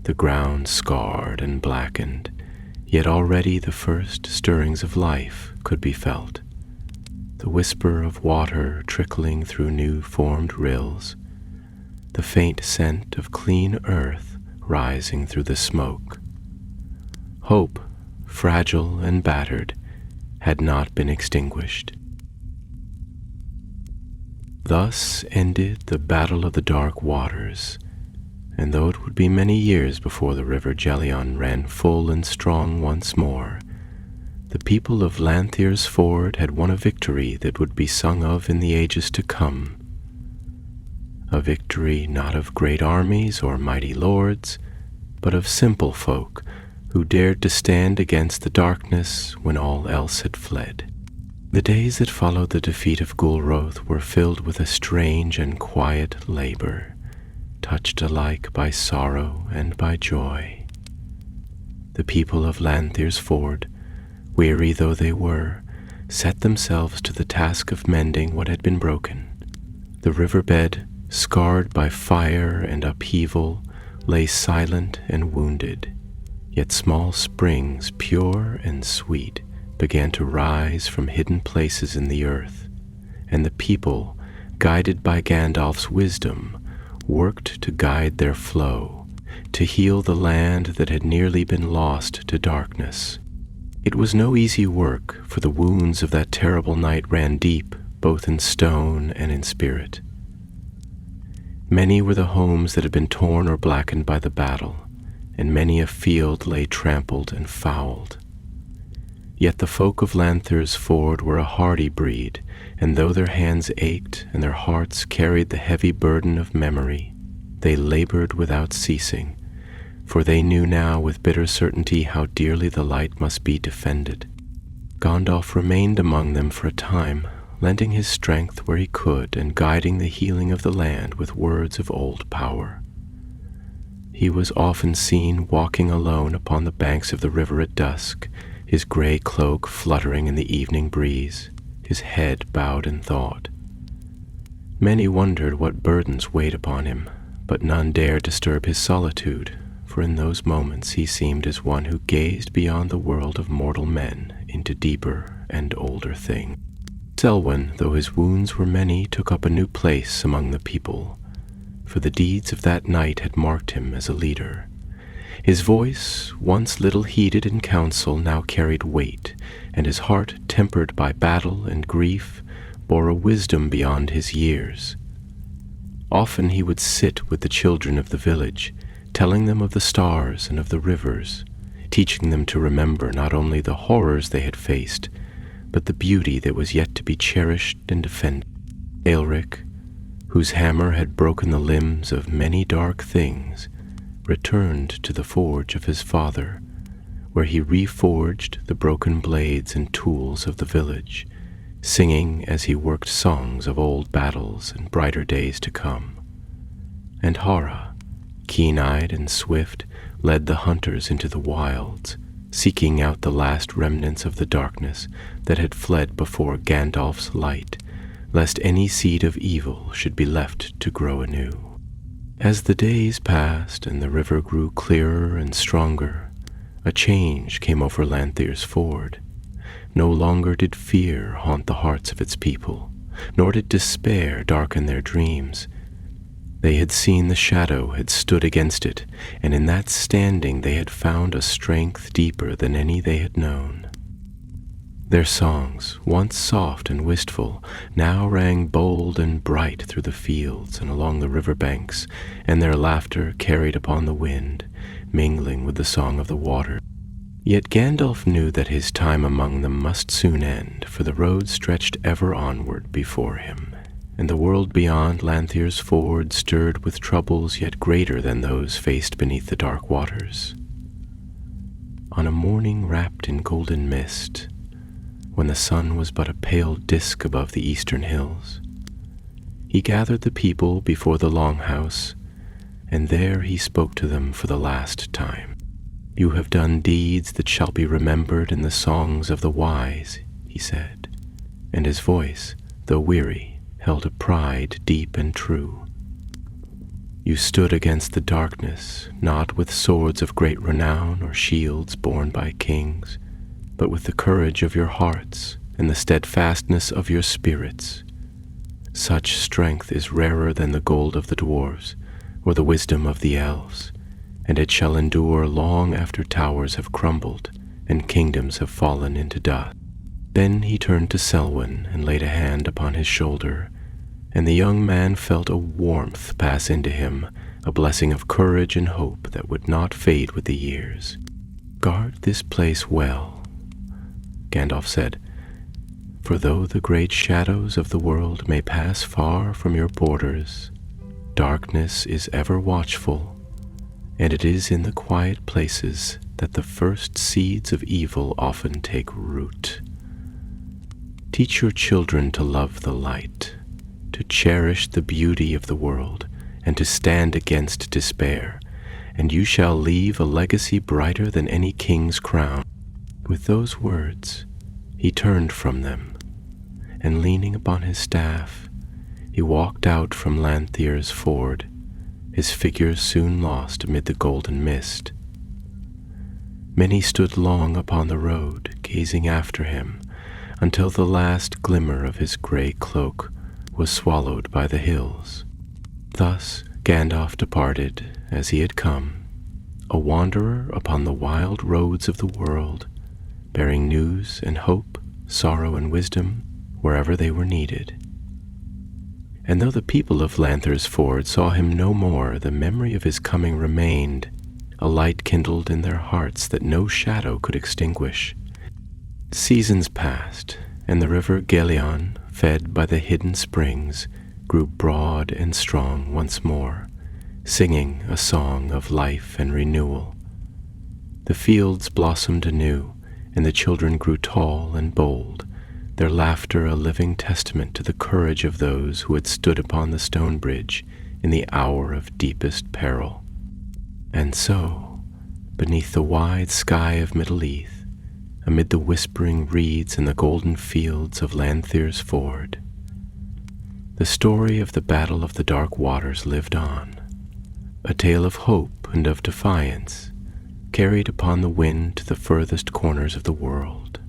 the ground scarred and blackened, yet already the first stirrings of life could be felt. The whisper of water trickling through new-formed rills, the faint scent of clean earth rising through the smoke. Hope, fragile and battered, had not been extinguished. Thus ended the Battle of the Dark Waters, and though it would be many years before the river Gelion ran full and strong once more, the people of Lanthier's Ford had won a victory that would be sung of in the ages to come. A victory not of great armies or mighty lords, but of simple folk who dared to stand against the darkness when all else had fled. The days that followed the defeat of Gulroth were filled with a strange and quiet labor, touched alike by sorrow and by joy. The people of Lanthier's Ford, weary though they were, set themselves to the task of mending what had been broken. The riverbed, scarred by fire and upheaval, lay silent and wounded, yet small springs, pure and sweet, began to rise from hidden places in the earth, and the people, guided by Gandalf's wisdom, worked to guide their flow, to heal the land that had nearly been lost to darkness. It was no easy work, for the wounds of that terrible night ran deep, both in stone and in spirit. Many were the homes that had been torn or blackened by the battle, and many a field lay trampled and fouled. Yet the folk of Lanthier's Ford were a hardy breed, and though their hands ached and their hearts carried the heavy burden of memory, they labored without ceasing, for they knew now with bitter certainty how dearly the light must be defended. Gandalf remained among them for a time, lending his strength where he could and guiding the healing of the land with words of old power. He was often seen walking alone upon the banks of the river at dusk, his gray cloak fluttering in the evening breeze, his head bowed in thought. Many wondered what burdens weighed upon him, but none dared disturb his solitude, for in those moments he seemed as one who gazed beyond the world of mortal men into deeper and older things. Selwyn, though his wounds were many, took up a new place among the people, for the deeds of that night had marked him as a leader. His voice, once little heeded in council, now carried weight, and his heart, tempered by battle and grief, bore a wisdom beyond his years. Often he would sit with the children of the village, telling them of the stars and of the rivers, teaching them to remember not only the horrors they had faced, but the beauty that was yet to be cherished and defended. Aelric, whose hammer had broken the limbs of many dark things, returned to the forge of his father, where he reforged the broken blades and tools of the village, singing as he worked songs of old battles and brighter days to come. And Hara, keen-eyed and swift, led the hunters into the wilds, seeking out the last remnants of the darkness that had fled before Gandalf's light, lest any seed of evil should be left to grow anew. As the days passed and the river grew clearer and stronger, a change came over Lanthier's Ford. No longer did fear haunt the hearts of its people, nor did despair darken their dreams. They had seen the shadow had stood against it, and in that standing they had found a strength deeper than any they had known. Their songs, once soft and wistful, now rang bold and bright through the fields and along the river banks, and their laughter carried upon the wind, mingling with the song of the water. Yet Gandalf knew that his time among them must soon end, for the road stretched ever onward before him, and the world beyond Lanthier's Ford stirred with troubles yet greater than those faced beneath the dark waters. On a morning wrapped in golden mist, when the sun was but a pale disk above the eastern hills, he gathered the people before the longhouse, and there he spoke to them for the last time. "You have done deeds that shall be remembered in the songs of the wise," he said, and his voice, though weary, held a pride deep and true. You stood against the darkness, not with swords of great renown or shields borne by kings, but with the courage of your hearts and the steadfastness of your spirits. Such strength is rarer than the gold of the dwarves or the wisdom of the elves, and it shall endure long after towers have crumbled and kingdoms have fallen into dust. Then he turned to Selwyn and laid a hand upon his shoulder, and the young man felt a warmth pass into him, a blessing of courage and hope that would not fade with the years. "Guard this place well," Gandalf said, "for though the great shadows of the world may pass far from your borders, darkness is ever watchful, and it is in the quiet places that the first seeds of evil often take root. Teach your children to love the light, to cherish the beauty of the world, and to stand against despair, and you shall leave a legacy brighter than any king's crown." With those words, he turned from them, and leaning upon his staff, he walked out from Lanthier's ford, his figure soon lost amid the golden mist. Many stood long upon the road, gazing after him, until the last glimmer of his grey cloak was swallowed by the hills. Thus Gandalf departed as he had come, a wanderer upon the wild roads of the world, bearing news and hope, sorrow and wisdom wherever they were needed. And though the people of Lanthier's Ford saw him no more, the memory of his coming remained, a light kindled in their hearts that no shadow could extinguish. Seasons passed, and the river Gelion, fed by the hidden springs, grew broad and strong once more, singing a song of life and renewal. The fields blossomed anew, and the children grew tall and bold, their laughter a living testament to the courage of those who had stood upon the stone bridge in the hour of deepest peril. And so, beneath the wide sky of Middle-earth, amid the whispering reeds and the golden fields of Lanthier's Ford, the story of the Battle of the Dark Waters lived on, a tale of hope and of defiance, carried upon the wind to the furthest corners of the world.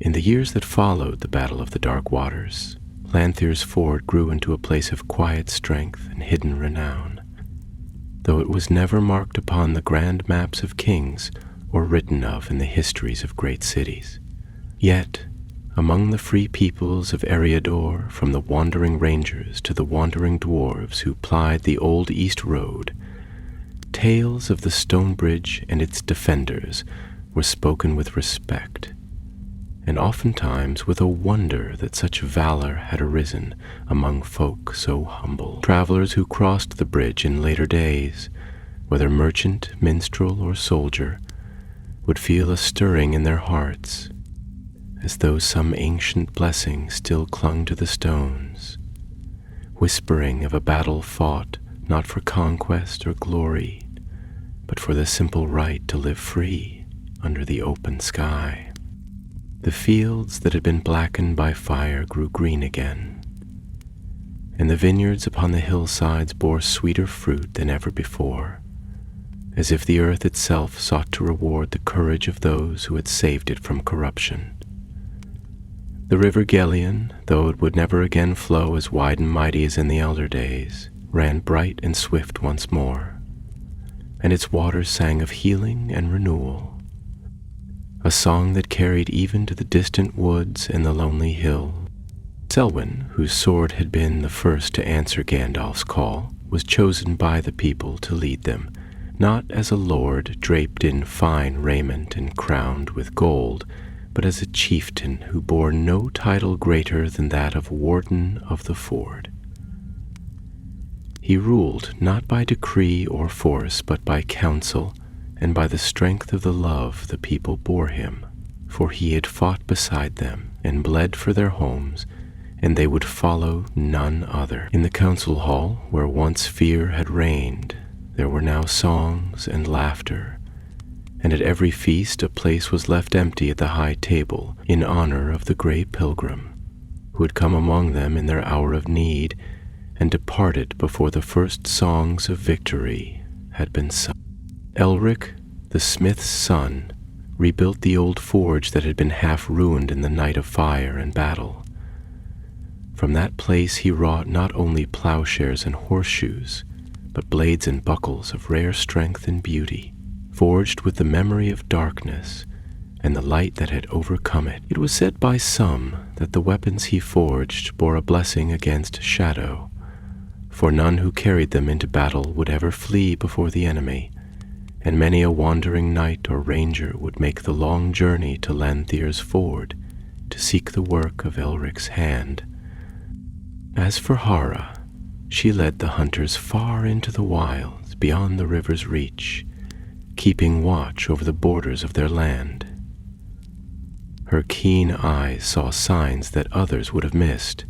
In the years that followed the Battle of the Dark Waters, Lanthier's Ford grew into a place of quiet strength and hidden renown, though it was never marked upon the grand maps of kings or written of in the histories of great cities. Yet, among the free peoples of Eriador, from the wandering rangers to the wandering dwarves who plied the old East Road, tales of the stone bridge and its defenders were spoken with respect, and oftentimes with a wonder that such valor had arisen among folk so humble. Travelers who crossed the bridge in later days, whether merchant, minstrel, or soldier, would feel a stirring in their hearts, as though some ancient blessing still clung to the stones, whispering of a battle fought not for conquest or glory, but for the simple right to live free under the open sky. The fields that had been blackened by fire grew green again, and the vineyards upon the hillsides bore sweeter fruit than ever before, as if the earth itself sought to reward the courage of those who had saved it from corruption. The river Gelion, though it would never again flow as wide and mighty as in the elder days, ran bright and swift once more, and its waters sang of healing and renewal, a song that carried even to the distant woods and the lonely hill. Selwyn, whose sword had been the first to answer Gandalf's call, was chosen by the people to lead them, not as a lord draped in fine raiment and crowned with gold, but as a chieftain who bore no title greater than that of Warden of the Ford. He ruled not by decree or force, but by counsel, and by the strength of the love the people bore him, for he had fought beside them and bled for their homes, and they would follow none other. In the council hall, where once fear had reigned, there were now songs and laughter, and at every feast a place was left empty at the high table in honor of the grey pilgrim, who had come among them in their hour of need and departed before the first songs of victory had been sung. Elric, the smith's son, rebuilt the old forge that had been half ruined in the night of fire and battle. From that place he wrought not only plowshares and horseshoes, but blades and buckles of rare strength and beauty, forged with the memory of darkness and the light that had overcome it. It was said by some that the weapons he forged bore a blessing against shadow, for none who carried them into battle would ever flee before the enemy, and many a wandering knight or ranger would make the long journey to Lanthir's Ford to seek the work of Elric's hand. As for Hara, she led the hunters far into the wilds beyond the river's reach, keeping watch over the borders of their land. Her keen eyes saw signs that others would have missed: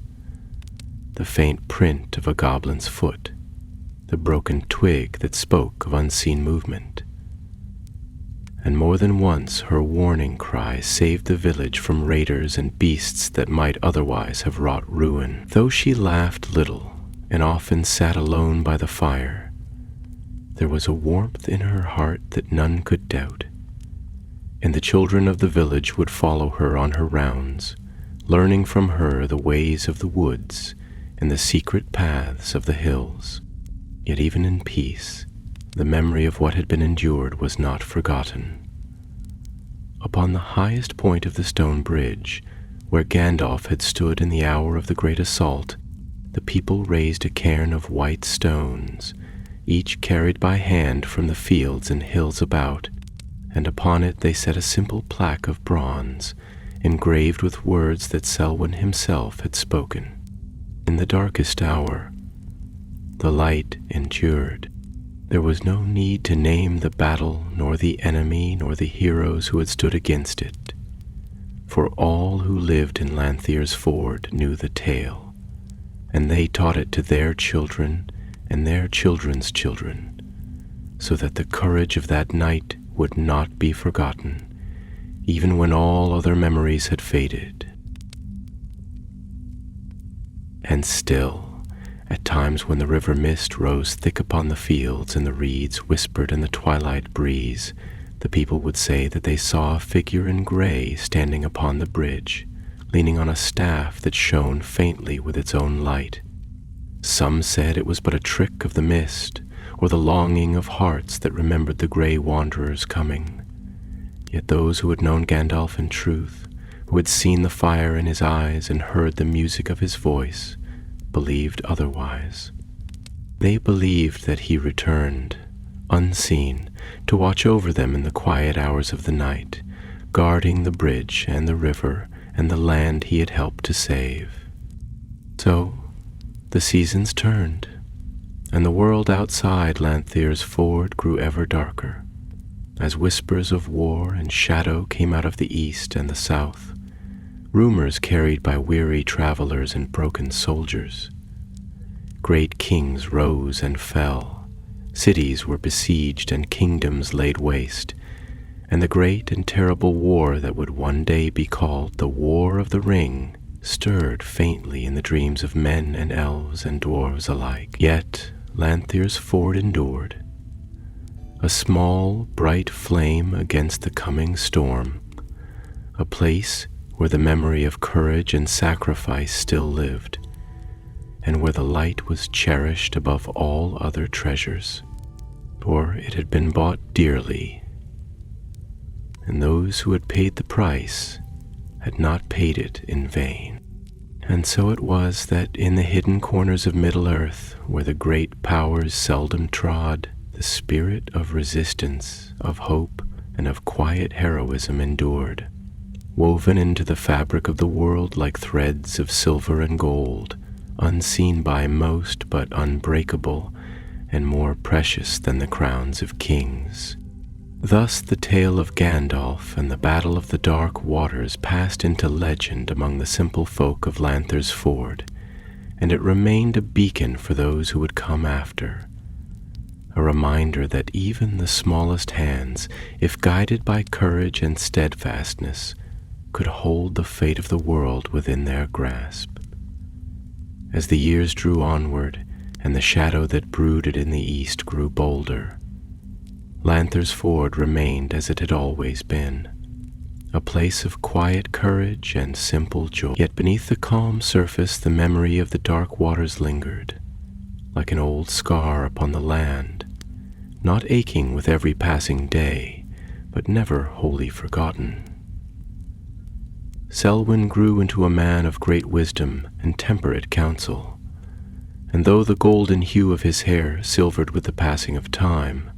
the faint print of a goblin's foot, the broken twig that spoke of unseen movement. And more than once her warning cry saved the village from raiders and beasts that might otherwise have wrought ruin. Though she laughed little and often sat alone by the fire, there was a warmth in her heart that none could doubt, and the children of the village would follow her on her rounds, learning from her the ways of the woods and the secret paths of the hills. Yet even in peace, the memory of what had been endured was not forgotten. Upon the highest point of the stone bridge, where Gandalf had stood in the hour of the great assault, the people raised a cairn of white stones, each carried by hand from the fields and hills about, and upon it they set a simple plaque of bronze, engraved with words that Selwyn himself had spoken. In the darkest hour, the light endured. There was no need to name the battle, nor the enemy, nor the heroes who had stood against it, for all who lived in Lanthir's Ford knew the tale, and they taught it to their children and their children's children, so that the courage of that night would not be forgotten, even when all other memories had faded. And still, at times when the river mist rose thick upon the fields and the reeds whispered in the twilight breeze, the people would say that they saw a figure in gray standing upon the bridge, leaning on a staff that shone faintly with its own light. Some said it was but a trick of the mist, or the longing of hearts that remembered the gray wanderer's coming. Yet those who had known Gandalf in truth, who had seen the fire in his eyes and heard the music of his voice, believed otherwise. They believed that he returned, unseen, to watch over them in the quiet hours of the night, guarding the bridge and the river and the land he had helped to save. So, the seasons turned, and the world outside Lanthir's Ford grew ever darker, as whispers of war and shadow came out of the east and the south, rumors carried by weary travelers and broken soldiers. Great kings rose and fell, cities were besieged and kingdoms laid waste, and the great and terrible war that would one day be called the War of the Ring stirred faintly in the dreams of men and elves and dwarves alike. Yet Lanthir's Ford endured, a small, bright flame against the coming storm, a place where the memory of courage and sacrifice still lived, and where the light was cherished above all other treasures, for it had been bought dearly, and those who had paid the price had not paid it in vain. And so it was that in the hidden corners of Middle-earth, where the great powers seldom trod, the spirit of resistance, of hope, and of quiet heroism endured, woven into the fabric of the world like threads of silver and gold, unseen by most but unbreakable, and more precious than the crowns of kings. Thus the tale of Gandalf and the Battle of the Dark Waters passed into legend among the simple folk of Lanthir's Ford, and it remained a beacon for those who would come after, a reminder that even the smallest hands, if guided by courage and steadfastness, could hold the fate of the world within their grasp. As the years drew onward, and the shadow that brooded in the east grew bolder, Llanthir's Ford remained as it had always been, a place of quiet courage and simple joy. Yet beneath the calm surface the memory of the dark waters lingered, like an old scar upon the land, not aching with every passing day, but never wholly forgotten. Selwyn grew into a man of great wisdom and temperate counsel, and though the golden hue of his hair silvered with the passing of time,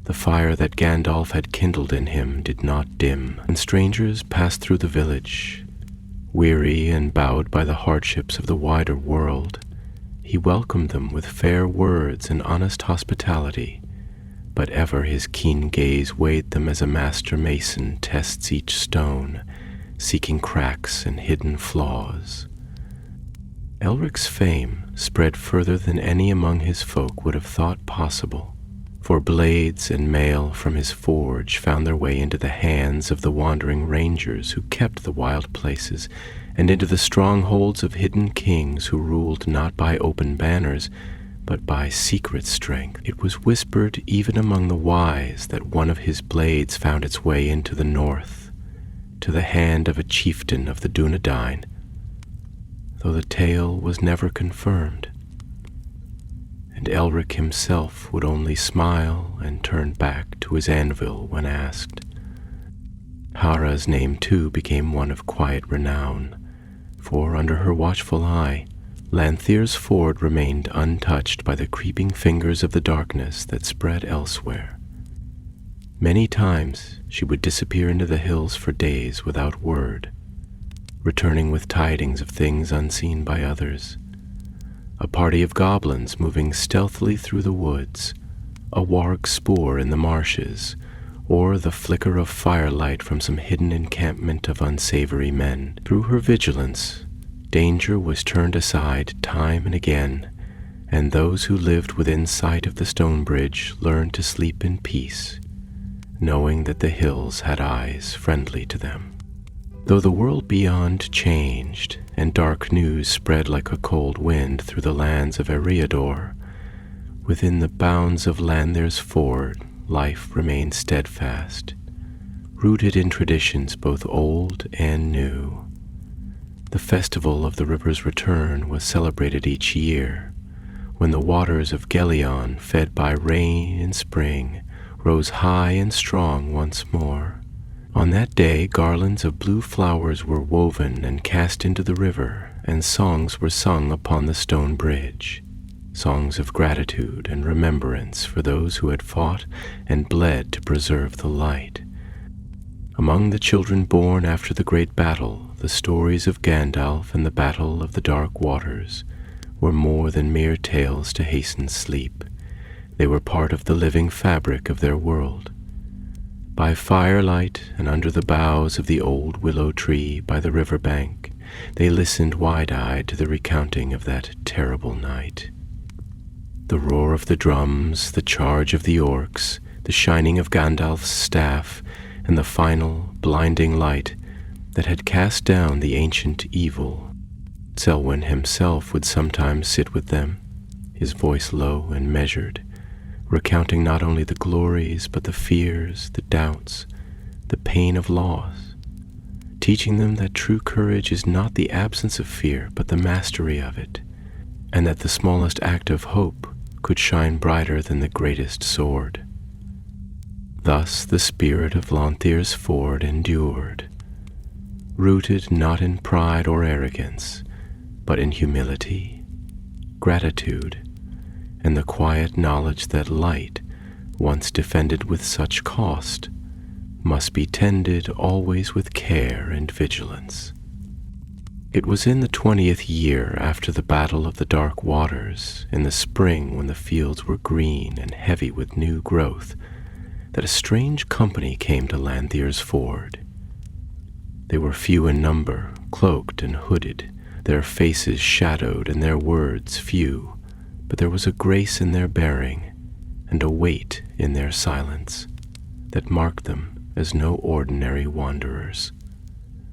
the fire that Gandalf had kindled in him did not dim. When strangers passed through the village, weary and bowed by the hardships of the wider world, he welcomed them with fair words and honest hospitality, but ever his keen gaze weighed them as a master mason tests each stone, seeking cracks and hidden flaws. Elric's fame spread further than any among his folk would have thought possible, for blades and mail from his forge found their way into the hands of the wandering rangers who kept the wild places, and into the strongholds of hidden kings who ruled not by open banners, but by secret strength. It was whispered even among the wise that one of his blades found its way into the north, to the hand of a chieftain of the Dunedain, though the tale was never confirmed, and Elric himself would only smile and turn back to his anvil when asked. Hara's name too became one of quiet renown, for under her watchful eye, Llanthir's Ford remained untouched by the creeping fingers of the darkness that spread elsewhere. Many times she would disappear into the hills for days without word, returning with tidings of things unseen by others. A party of goblins moving stealthily through the woods, a warg spoor in the marshes, or the flicker of firelight from some hidden encampment of unsavory men. Through her vigilance, danger was turned aside time and again, and those who lived within sight of the stone bridge learned to sleep in peace, knowing that the hills had eyes friendly to them. Though the world beyond changed, and dark news spread like a cold wind through the lands of Eriador, within the bounds of Llanthir's Ford, life remained steadfast, rooted in traditions both old and new. The festival of the river's return was celebrated each year, when the waters of Gelion, fed by rain in spring, rose high and strong once more. On that day, garlands of blue flowers were woven and cast into the river, and songs were sung upon the stone bridge, songs of gratitude and remembrance for those who had fought and bled to preserve the light. Among the children born after the great battle, the stories of Gandalf and the Battle of the Dark Waters were more than mere tales to hasten sleep. They were part of the living fabric of their world. By firelight and under the boughs of the old willow tree by the river bank, they listened wide-eyed to the recounting of that terrible night. The roar of the drums, the charge of the orcs, the shining of Gandalf's staff, and the final, blinding light that had cast down the ancient evil. Selwyn himself would sometimes sit with them, his voice low and measured, recounting not only the glories, but the fears, the doubts, the pain of loss, teaching them that true courage is not the absence of fear, but the mastery of it, and that the smallest act of hope could shine brighter than the greatest sword. Thus the spirit of Llanthir's Ford endured, rooted not in pride or arrogance, but in humility, gratitude, and the quiet knowledge that light, once defended with such cost, must be tended always with care and vigilance. It was in the 20th year after the Battle of the Dark Waters, in the spring when the fields were green and heavy with new growth, that a strange company came to Llanthir's Ford. They were few in number, cloaked and hooded, their faces shadowed and their words few, but there was a grace in their bearing and a weight in their silence that marked them as no ordinary wanderers.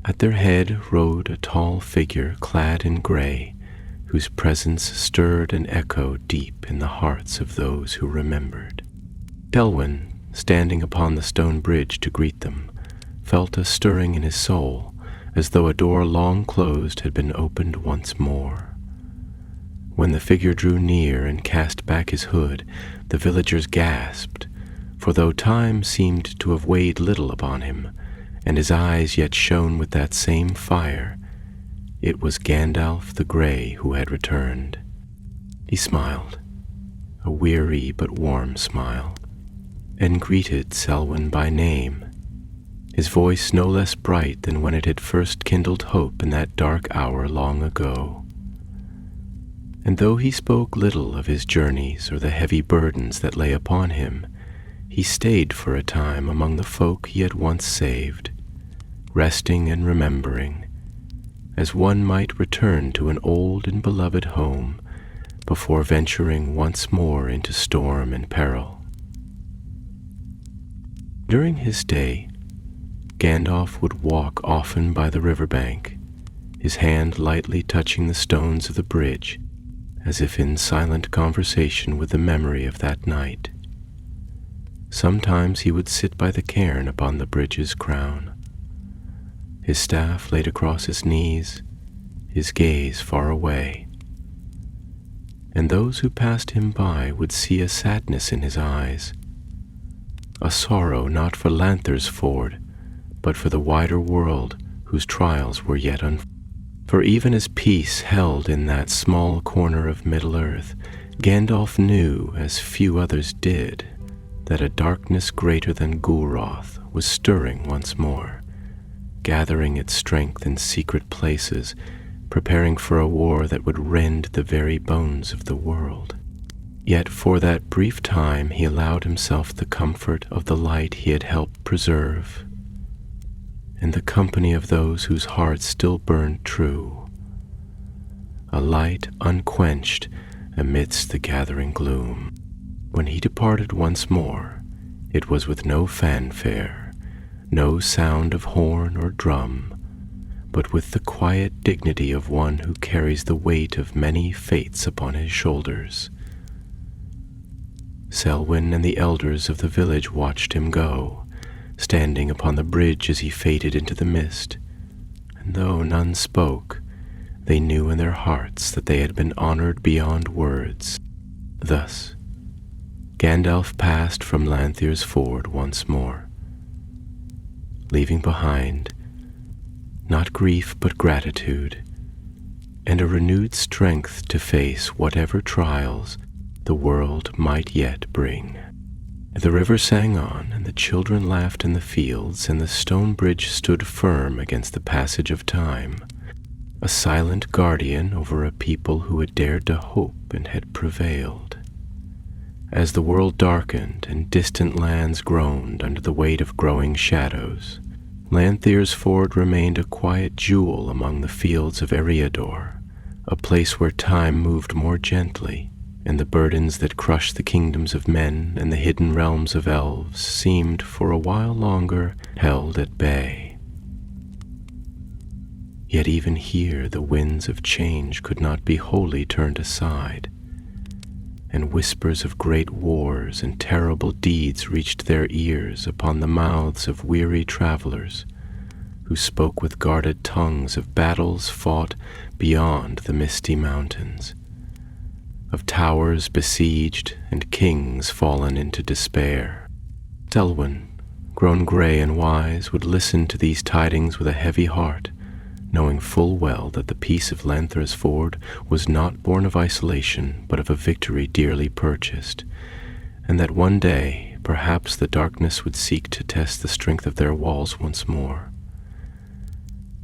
At their head rode a tall figure clad in gray, whose presence stirred and echoed deep in the hearts of those who remembered. Selwyn, standing upon the stone bridge to greet them, felt a stirring in his soul, as though a door long closed had been opened once more. When the figure drew near and cast back his hood, the villagers gasped, for though time seemed to have weighed little upon him, and his eyes yet shone with that same fire, it was Gandalf the Grey who had returned. He smiled, a weary but warm smile, and greeted Selwyn by name, his voice no less bright than when it had first kindled hope in that dark hour long ago. And though he spoke little of his journeys or the heavy burdens that lay upon him, he stayed for a time among the folk he had once saved, resting and remembering, as one might return to an old and beloved home before venturing once more into storm and peril. During his stay, Gandalf would walk often by the riverbank, his hand lightly touching the stones of the bridge, as if in silent conversation with the memory of that night. Sometimes he would sit by the cairn upon the bridge's crown, his staff laid across his knees, his gaze far away, and those who passed him by would see a sadness in his eyes, a sorrow not for Lanther's Ford, but for the wider world whose trials were yet unfolded. For even as peace held in that small corner of Middle-earth, Gandalf knew, as few others did, that a darkness greater than Gulroth was stirring once more, gathering its strength in secret places, preparing for a war that would rend the very bones of the world. Yet for that brief time he allowed himself the comfort of the light he had helped preserve, and the company of those whose hearts still burned true, a light unquenched amidst the gathering gloom. When he departed once more, it was with no fanfare, no sound of horn or drum, but with the quiet dignity of one who carries the weight of many fates upon his shoulders. Selwyn and the elders of the village watched him go, standing upon the bridge as he faded into the mist, and though none spoke, they knew in their hearts that they had been honored beyond words. Thus, Gandalf passed from Lanthir's Ford once more, leaving behind not grief but gratitude, and a renewed strength to face whatever trials the world might yet bring. The river sang on, and the children laughed in the fields, and the stone bridge stood firm against the passage of time, a silent guardian over a people who had dared to hope and had prevailed. As the world darkened and distant lands groaned under the weight of growing shadows, Lanthir's Ford remained a quiet jewel among the fields of Eriador, a place where time moved more gently, and the burdens that crushed the kingdoms of men and the hidden realms of elves seemed for a while longer held at bay. Yet even here the winds of change could not be wholly turned aside, and whispers of great wars and terrible deeds reached their ears upon the mouths of weary travelers who spoke with guarded tongues of battles fought beyond the misty mountains, of towers besieged and kings fallen into despair. Selwyn, grown gray and wise, would listen to these tidings with a heavy heart, knowing full well that the peace of Lanthir's Ford was not born of isolation, but of a victory dearly purchased, and that one day perhaps the darkness would seek to test the strength of their walls once more.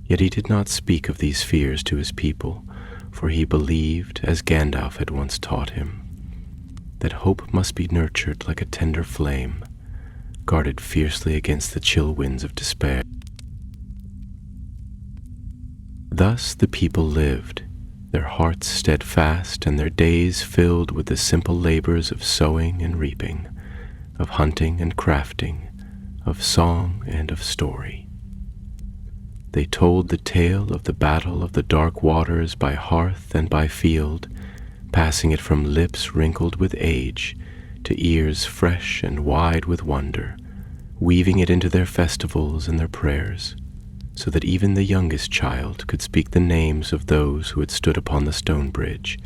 Yet he did not speak of these fears to his people, for he believed, as Gandalf had once taught him, that hope must be nurtured like a tender flame, guarded fiercely against the chill winds of despair. Thus the people lived, their hearts steadfast and their days filled with the simple labors of sowing and reaping, of hunting and crafting, of song and of story. They told the tale of the battle of the dark waters by hearth and by field, passing it from lips wrinkled with age to ears fresh and wide with wonder, weaving it into their festivals and their prayers, so that even the youngest child could speak the names of those who had stood upon the stone bridge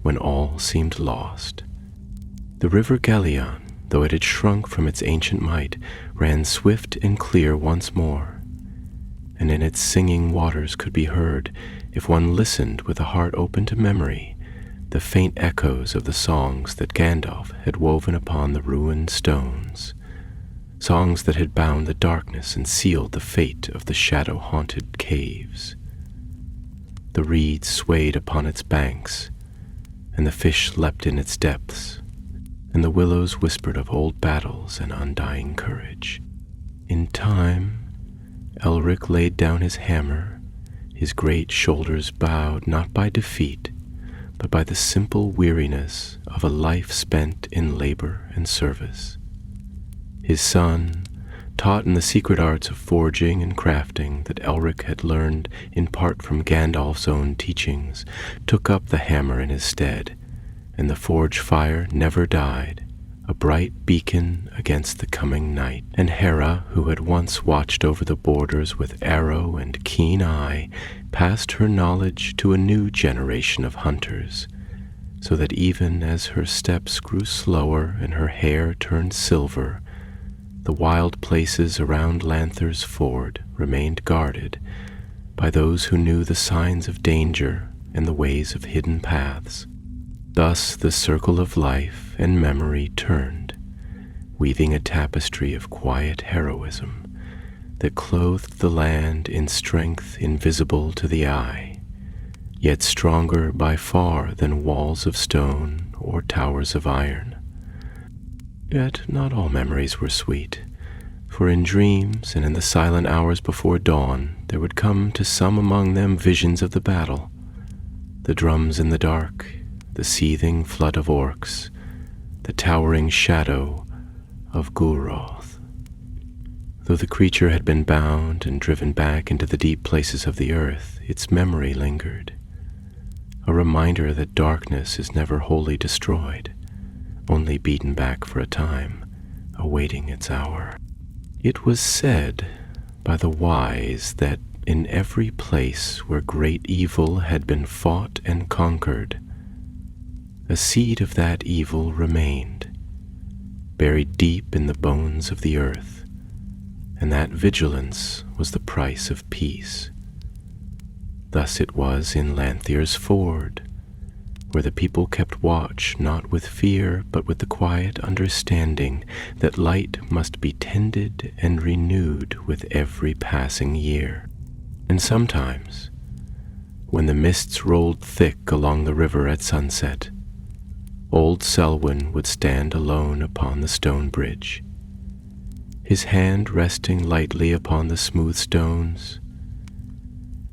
when all seemed lost. The river Gelion, though it had shrunk from its ancient might, ran swift and clear once more, and in its singing waters could be heard, if one listened with a heart open to memory, the faint echoes of the songs that Gandalf had woven upon the ruined stones, songs that had bound the darkness and sealed the fate of the shadow-haunted caves. The reeds swayed upon its banks, and the fish leapt in its depths, and the willows whispered of old battles and undying courage. In time, Elric laid down his hammer, his great shoulders bowed not by defeat, but by the simple weariness of a life spent in labor and service. His son, taught in the secret arts of forging and crafting that Elric had learned in part from Gandalf's own teachings, took up the hammer in his stead, and the forge fire never died, a bright beacon against the coming night. And Hera, who had once watched over the borders with arrow and keen eye, passed her knowledge to a new generation of hunters, so that even as her steps grew slower and her hair turned silver, the wild places around Lanther's Ford remained guarded by those who knew the signs of danger and the ways of hidden paths. Thus the circle of life and memory turned, weaving a tapestry of quiet heroism that clothed the land in strength invisible to the eye, yet stronger by far than walls of stone or towers of iron. Yet not all memories were sweet, for in dreams and in the silent hours before dawn there would come to some among them visions of the battle, the drums in the dark, the seething flood of orcs, the towering shadow of Gulroth. Though the creature had been bound and driven back into the deep places of the earth, its memory lingered, a reminder that darkness is never wholly destroyed, only beaten back for a time, awaiting its hour. It was said by the wise that in every place where great evil had been fought and conquered, a seed of that evil remained, buried deep in the bones of the earth, and that vigilance was the price of peace. Thus it was in Lanthir's Ford, where the people kept watch not with fear but with the quiet understanding that light must be tended and renewed with every passing year. And sometimes, when the mists rolled thick along the river at sunset, old Selwyn would stand alone upon the stone bridge, his hand resting lightly upon the smooth stones,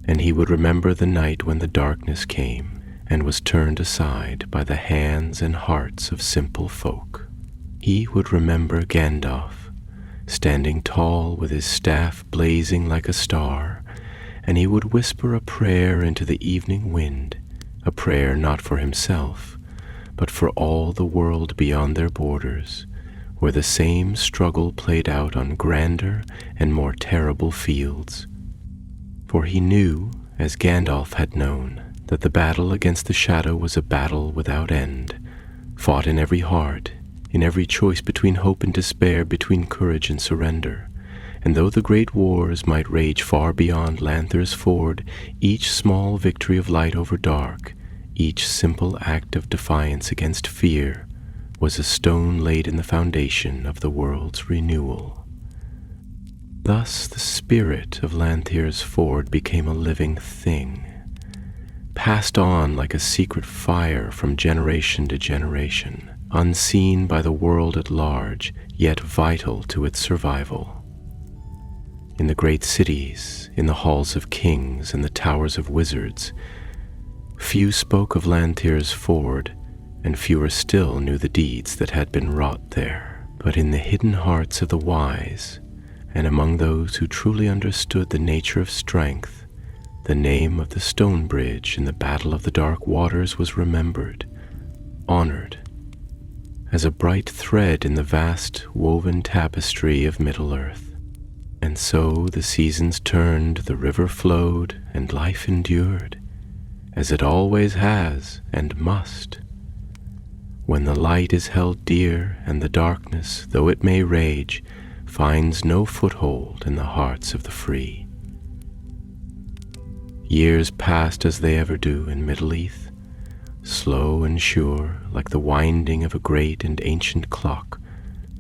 and he would remember the night when the darkness came and was turned aside by the hands and hearts of simple folk. He would remember Gandalf, standing tall with his staff blazing like a star, and he would whisper a prayer into the evening wind, a prayer not for himself, but for all the world beyond their borders, where the same struggle played out on grander and more terrible fields. For he knew, as Gandalf had known, that the battle against the shadow was a battle without end, fought in every heart, in every choice between hope and despair, between courage and surrender. And though the great wars might rage far beyond Lanther's Ford, each small victory of light over dark, each simple act of defiance against fear, was a stone laid in the foundation of the world's renewal. Thus the spirit of Lanthir's Ford became a living thing, passed on like a secret fire from generation to generation, unseen by the world at large, yet vital to its survival. In the great cities, in the halls of kings and the towers of wizards, few spoke of Lanthir's Ford, and fewer still knew the deeds that had been wrought there. But in the hidden hearts of the wise, and among those who truly understood the nature of strength, the name of the stone bridge in the Battle of the Dark Waters was remembered, honored, as a bright thread in the vast woven tapestry of Middle-earth. And so the seasons turned, the river flowed, and life endured, as it always has and must. When the light is held dear, and the darkness, though it may rage, finds no foothold in the hearts of the free. Years passed as they ever do in Middle-earth, slow and sure, like the winding of a great and ancient clock,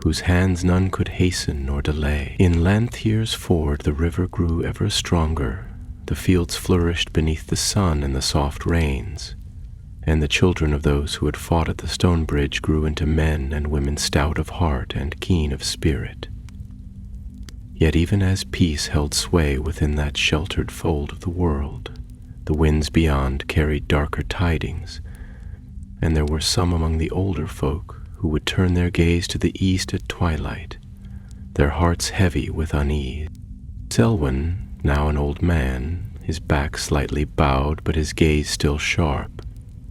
whose hands none could hasten nor delay. In Lanthier's ford the river grew ever stronger, the fields flourished beneath the sun and the soft rains, and the children of those who had fought at the stone bridge grew into men and women stout of heart and keen of spirit. Yet even as peace held sway within that sheltered fold of the world, the winds beyond carried darker tidings, and there were some among the older folk who would turn their gaze to the east at twilight, their hearts heavy with unease. Selwyn, now an old man, his back slightly bowed but his gaze still sharp,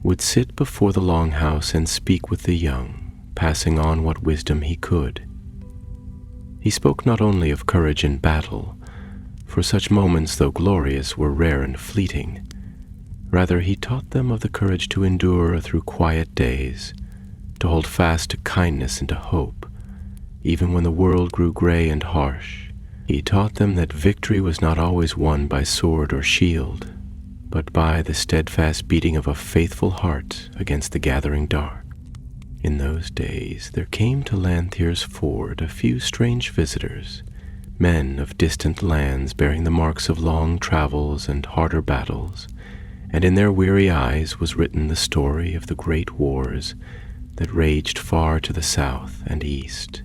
would sit before the longhouse and speak with the young, passing on what wisdom he could. He spoke not only of courage in battle, for such moments, though glorious, were rare and fleeting. Rather, he taught them of the courage to endure through quiet days, to hold fast to kindness and to hope, even when the world grew gray and harsh. He taught them that victory was not always won by sword or shield, but by the steadfast beating of a faithful heart against the gathering dark. In those days there came to Lanthier's ford a few strange visitors, men of distant lands bearing the marks of long travels and harder battles, and in their weary eyes was written the story of the great wars that raged far to the south and east.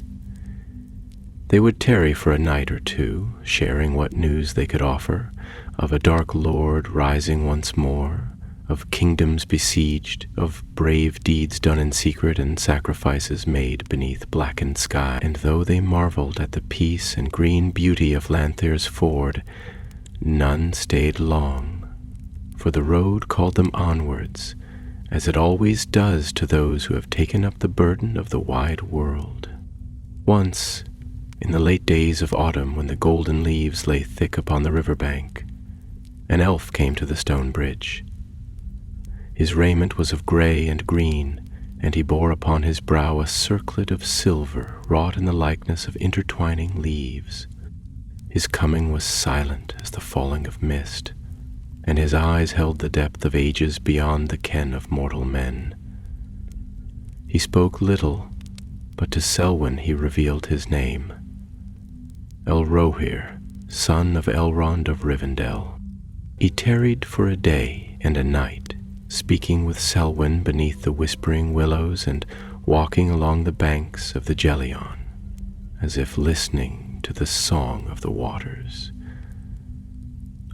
They would tarry for a night or two, sharing what news they could offer, of a dark lord rising once more, of kingdoms besieged, of brave deeds done in secret and sacrifices made beneath blackened sky. And though they marveled at the peace and green beauty of Lanthier's ford, none stayed long, for the road called them onwards, as it always does to those who have taken up the burden of the wide world. Once, in the late days of autumn, when the golden leaves lay thick upon the river bank, an elf came to the stone bridge. His raiment was of gray and green, and he bore upon his brow a circlet of silver wrought in the likeness of intertwining leaves. His coming was silent as the falling of mist, and his eyes held the depth of ages beyond the ken of mortal men. He spoke little, but to Selwyn he revealed his name, Elrohir, son of Elrond of Rivendell. He tarried for a day and a night, speaking with Selwyn beneath the whispering willows and walking along the banks of the Gelion, as if listening to the song of the waters.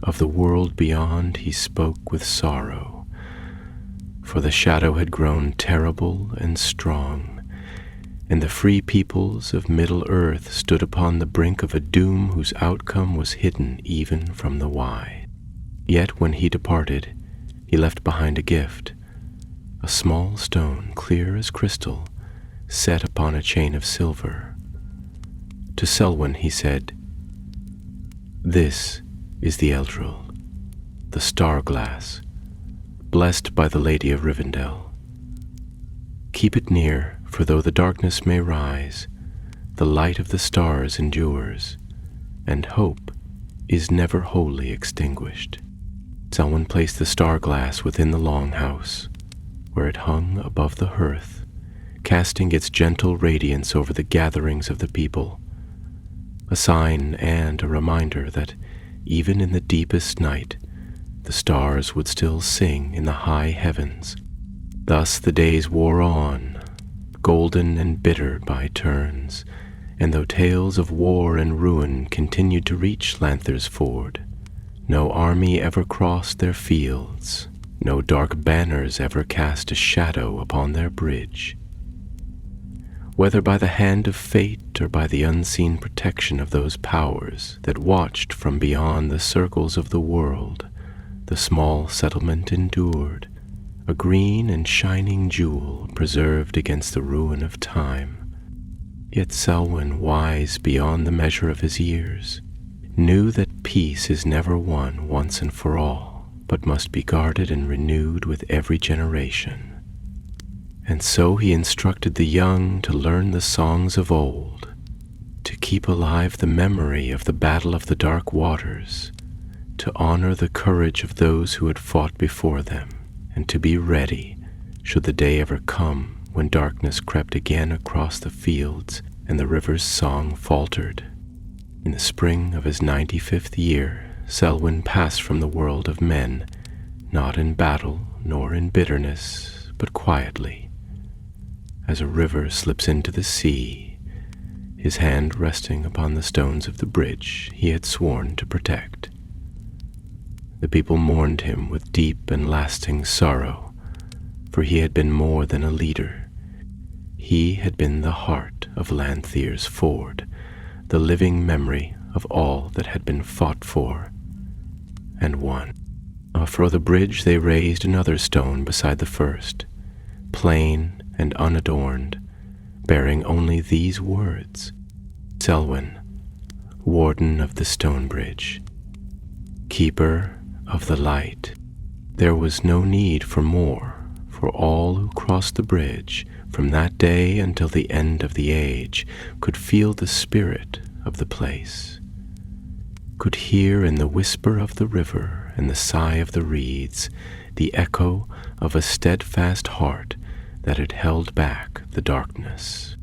Of the world beyond he spoke with sorrow, for the shadow had grown terrible and strong, and the free peoples of Middle-earth stood upon the brink of a doom whose outcome was hidden even from the wise. Yet when he departed, he left behind a gift, a small stone clear as crystal, set upon a chain of silver. To Selwyn he said, "This is the Eldril, the star glass, blessed by the Lady of Rivendell. Keep it near, for though the darkness may rise, the light of the stars endures, and hope is never wholly extinguished." Selwyn placed the star glass within the longhouse, where it hung above the hearth, casting its gentle radiance over the gatherings of the people, a sign and a reminder that even in the deepest night, the stars would still sing in the high heavens. Thus the days wore on, golden and bitter by turns, and though tales of war and ruin continued to reach Lanthier's ford, no army ever crossed their fields, no dark banners ever cast a shadow upon their bridge. whether by the hand of fate or by the unseen protection of those powers that watched from beyond the circles of the world, the small settlement endured, a green and shining jewel preserved against the ruin of time. Yet Selwyn, wise beyond the measure of his years, knew that peace is never won once and for all, but must be guarded and renewed with every generation. And so he instructed the young to learn the songs of old, to keep alive the memory of the battle of the dark waters, to honor the courage of those who had fought before them, and to be ready, should the day ever come when darkness crept again across the fields and the river's song faltered. In the spring of his 95th year, Selwyn passed from the world of men, not in battle nor in bitterness, but quietly, as a river slips into the sea, his hand resting upon the stones of the bridge he had sworn to protect. The people mourned him with deep and lasting sorrow, for he had been more than a leader. He had been the heart of Lanthier's Ford, the living memory of all that had been fought for and won. For the bridge they raised another stone beside the first, plain and unadorned, bearing only these words: Selwyn, Warden of the Stone Bridge, Keeper of the Light. There was no need for more, for all who crossed the bridge from that day until the end of the age could feel the spirit of the place, could hear in the whisper of the river and the sigh of the reeds the echo of a steadfast heart that had held back the darkness.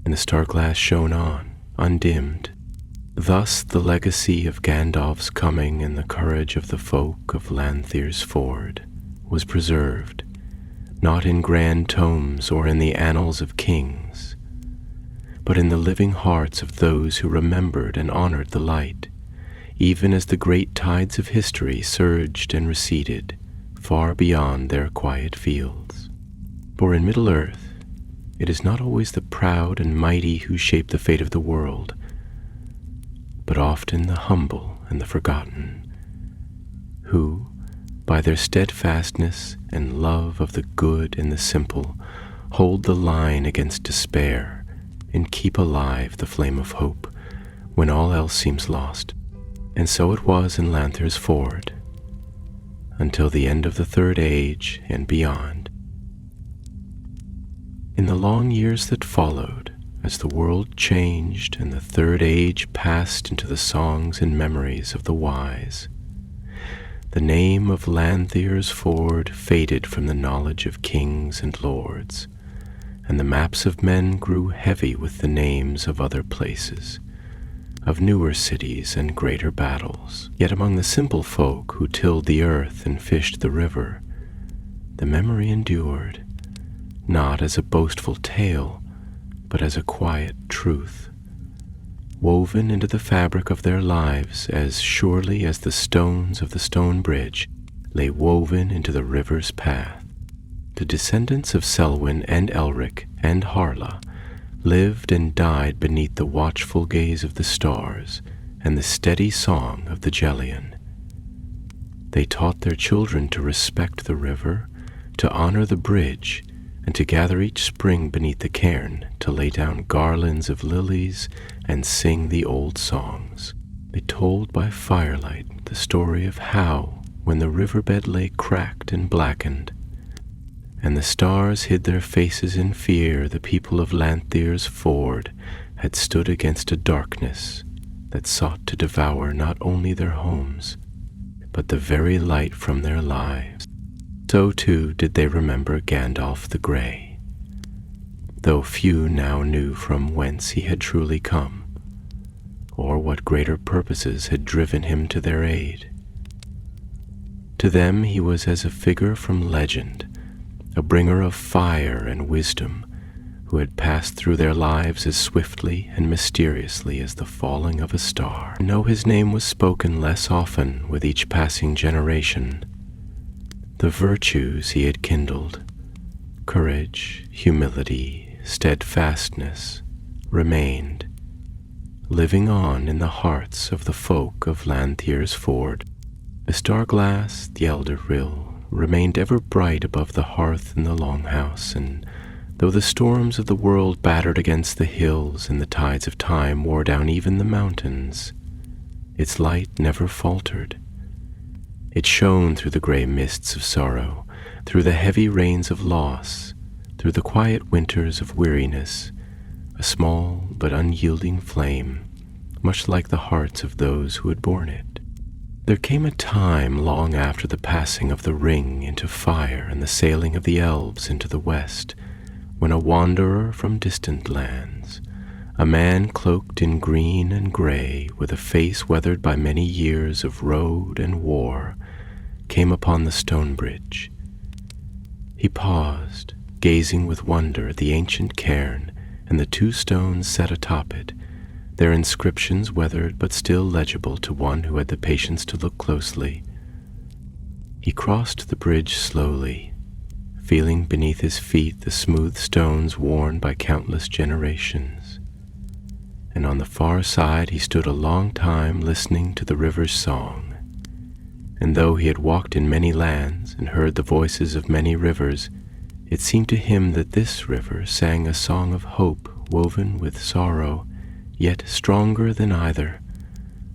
And the star-glass shone on, undimmed. Thus the legacy of Gandalf's coming and the courage of the folk of Lanthier's Ford was preserved, not in grand tomes or in the annals of kings, but in the living hearts of those who remembered and honored the light, even as the great tides of history surged and receded far beyond their quiet fields. For in Middle-earth, it is not always the proud and mighty who shape the fate of the world, but often the humble and the forgotten, who, by their steadfastness and love of the good and the simple, hold the line against despair and keep alive the flame of hope when all else seems lost. And so it was in Lanthier's Ford, until the end of the Third Age and beyond. In the long years that followed, as the world changed and the Third Age passed into the songs and memories of the wise, the name of Lanthier's Ford faded from the knowledge of kings and lords, and the maps of men grew heavy with the names of other places, of newer cities and greater battles. Yet among the simple folk who tilled the earth and fished the river, the memory endured, not as a boastful tale, but as a quiet truth, woven into the fabric of their lives as surely as the stones of the stone bridge lay woven into the river's path. The descendants of Selwyn and Elric and Harla lived and died beneath the watchful gaze of the stars and the steady song of the Gelion. They taught their children to respect the river, to honor the bridge, and to gather each spring beneath the cairn to lay down garlands of lilies and sing the old songs. They told by firelight the story of how, when the riverbed lay cracked and blackened, and the stars hid their faces in fear, the people of Lanthier's Ford had stood against a darkness that sought to devour not only their homes, but the very light from their lives. So too did they remember Gandalf the Grey, though few now knew from whence he had truly come, or what greater purposes had driven him to their aid. To them he was as a figure from legend, a bringer of fire and wisdom, who had passed through their lives as swiftly and mysteriously as the falling of a star. And though his name was spoken less often with each passing generation, the virtues he had kindled, courage, humility, steadfastness remained, living on in the hearts of the folk of Lanthier's Ford. The star-glass, the elder rill, remained ever bright above the hearth in the longhouse, and though the storms of the world battered against the hills and the tides of time wore down even the mountains, its light never faltered. It shone through the gray mists of sorrow, through the heavy rains of loss, through the quiet winters of weariness, a small but unyielding flame, much like the hearts of those who had borne it. There came a time long after the passing of the ring into fire and the sailing of the elves into the west, when a wanderer from distant lands, a man cloaked in green and gray, with a face weathered by many years of road and war, came upon the stone bridge. He paused, gazing with wonder at the ancient cairn and the two stones set atop it, their inscriptions weathered but still legible to one who had the patience to look closely. He crossed the bridge slowly, feeling beneath his feet the smooth stones worn by countless generations. And on the far side he stood a long time listening to the river's song. And though he had walked in many lands and heard the voices of many rivers, it seemed to him that this river sang a song of hope woven with sorrow, yet stronger than either,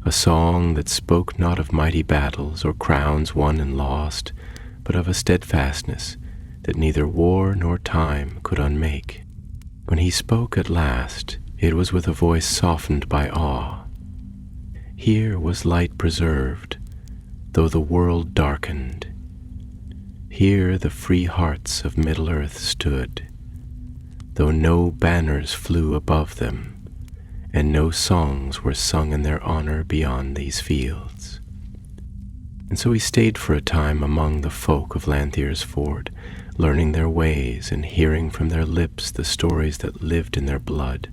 a song that spoke not of mighty battles or crowns won and lost, but of a steadfastness that neither war nor time could unmake. When he spoke at last, it was with a voice softened by awe. Here was light preserved, though the world darkened. Here the free hearts of Middle-earth stood, though no banners flew above them, and no songs were sung in their honor beyond these fields. And so he stayed for a time among the folk of Lanthier's Ford, learning their ways and hearing from their lips the stories that lived in their blood.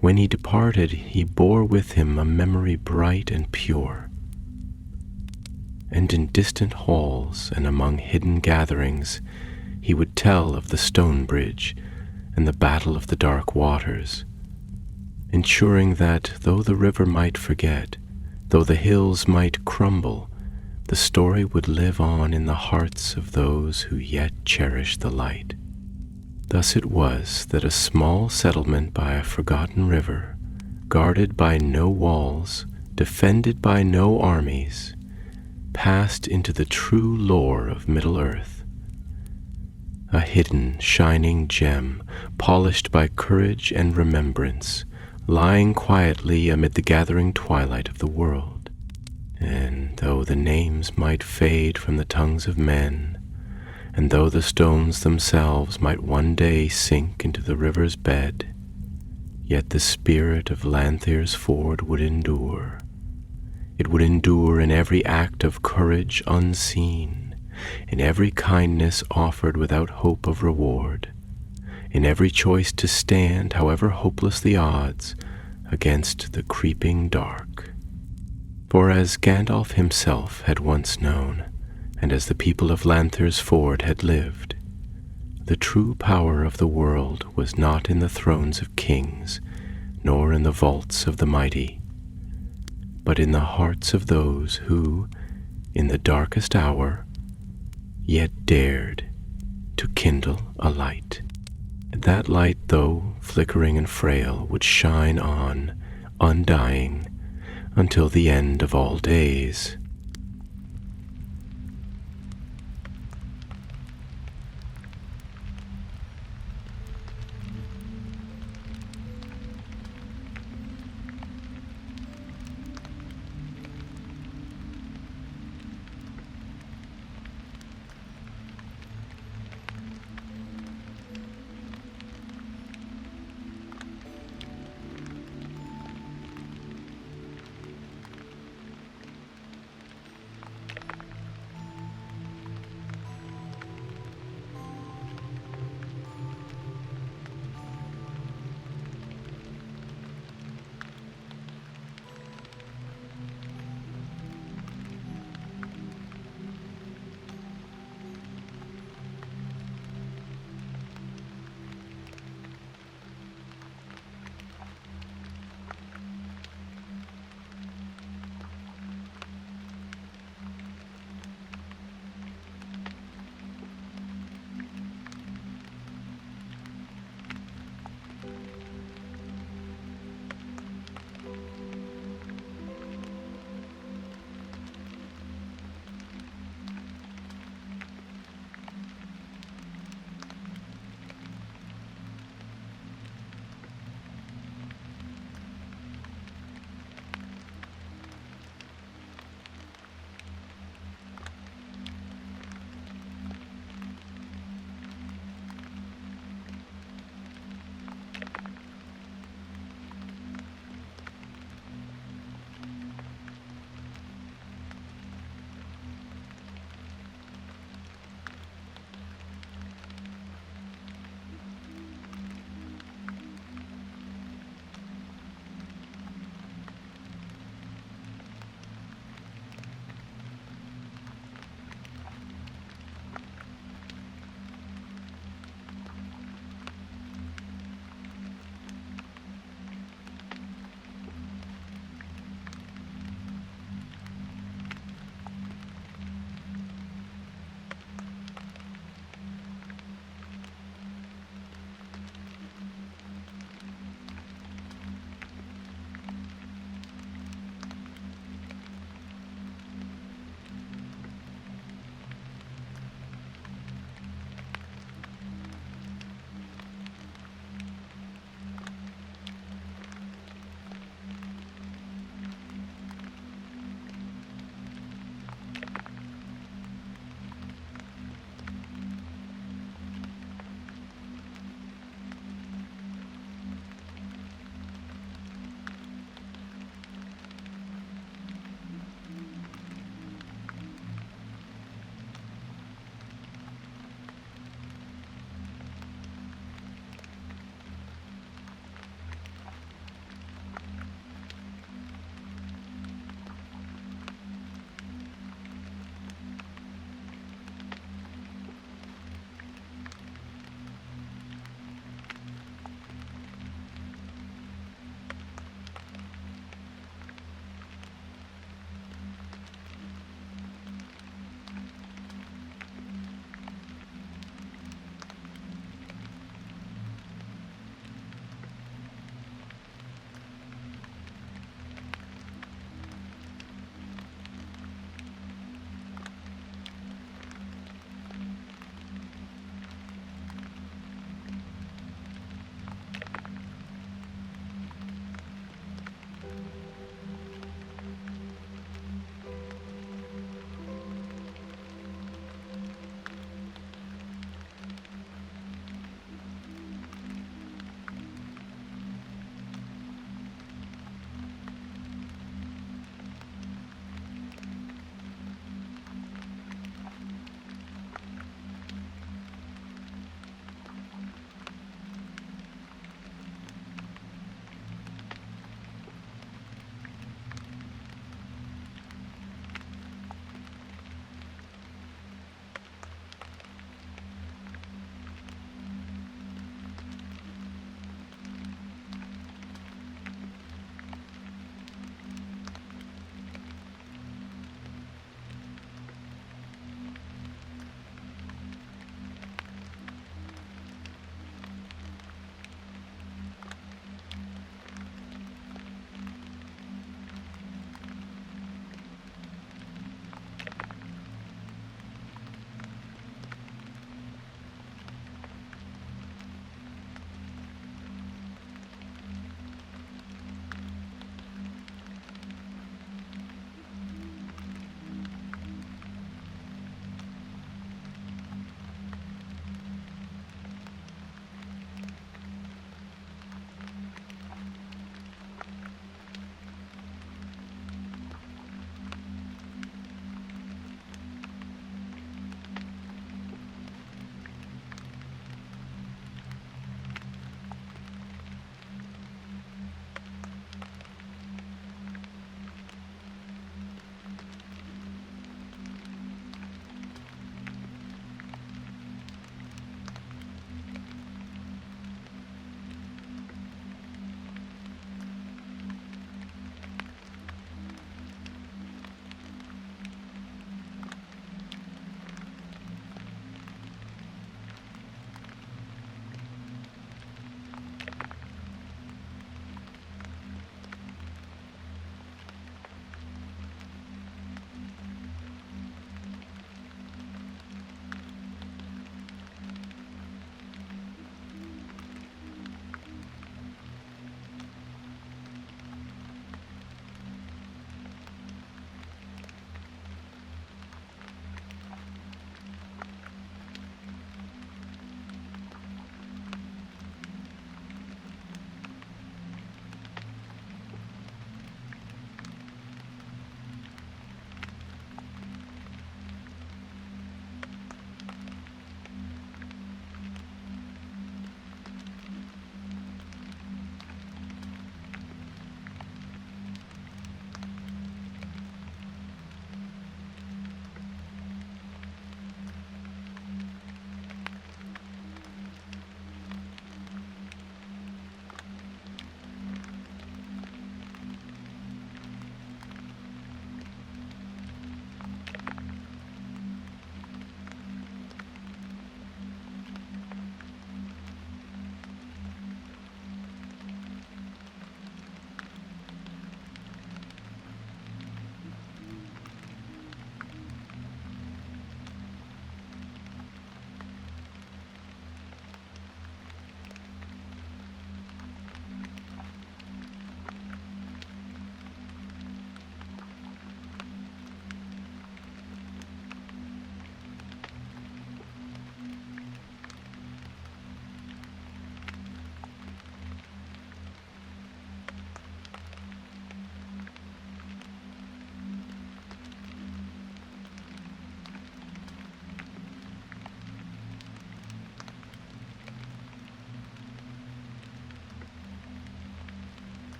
When he departed, he bore with him a memory bright and pure. And in distant halls and among hidden gatherings, he would tell of the stone bridge and the battle of the dark waters, ensuring that though the river might forget, though the hills might crumble, the story would live on in the hearts of those who yet cherished the light. Thus it was that a small settlement by a forgotten river, guarded by no walls, defended by no armies, passed into the true lore of Middle-earth, a hidden, shining gem, polished by courage and remembrance, lying quietly amid the gathering twilight of the world. And though the names might fade from the tongues of men, and though the stones themselves might one day sink into the river's bed, yet the spirit of Lanthier's Ford would endure. It would endure in every act of courage unseen, in every kindness offered without hope of reward, in every choice to stand, however hopeless the odds, against the creeping dark. For as Gandalf himself had once known, and as the people of Lanthier's Ford had lived, the true power of the world was not in the thrones of kings, nor in the vaults of the mighty, but in the hearts of those who, in the darkest hour, yet dared to kindle a light. And that light, though flickering and frail, would shine on, undying, until the end of all days.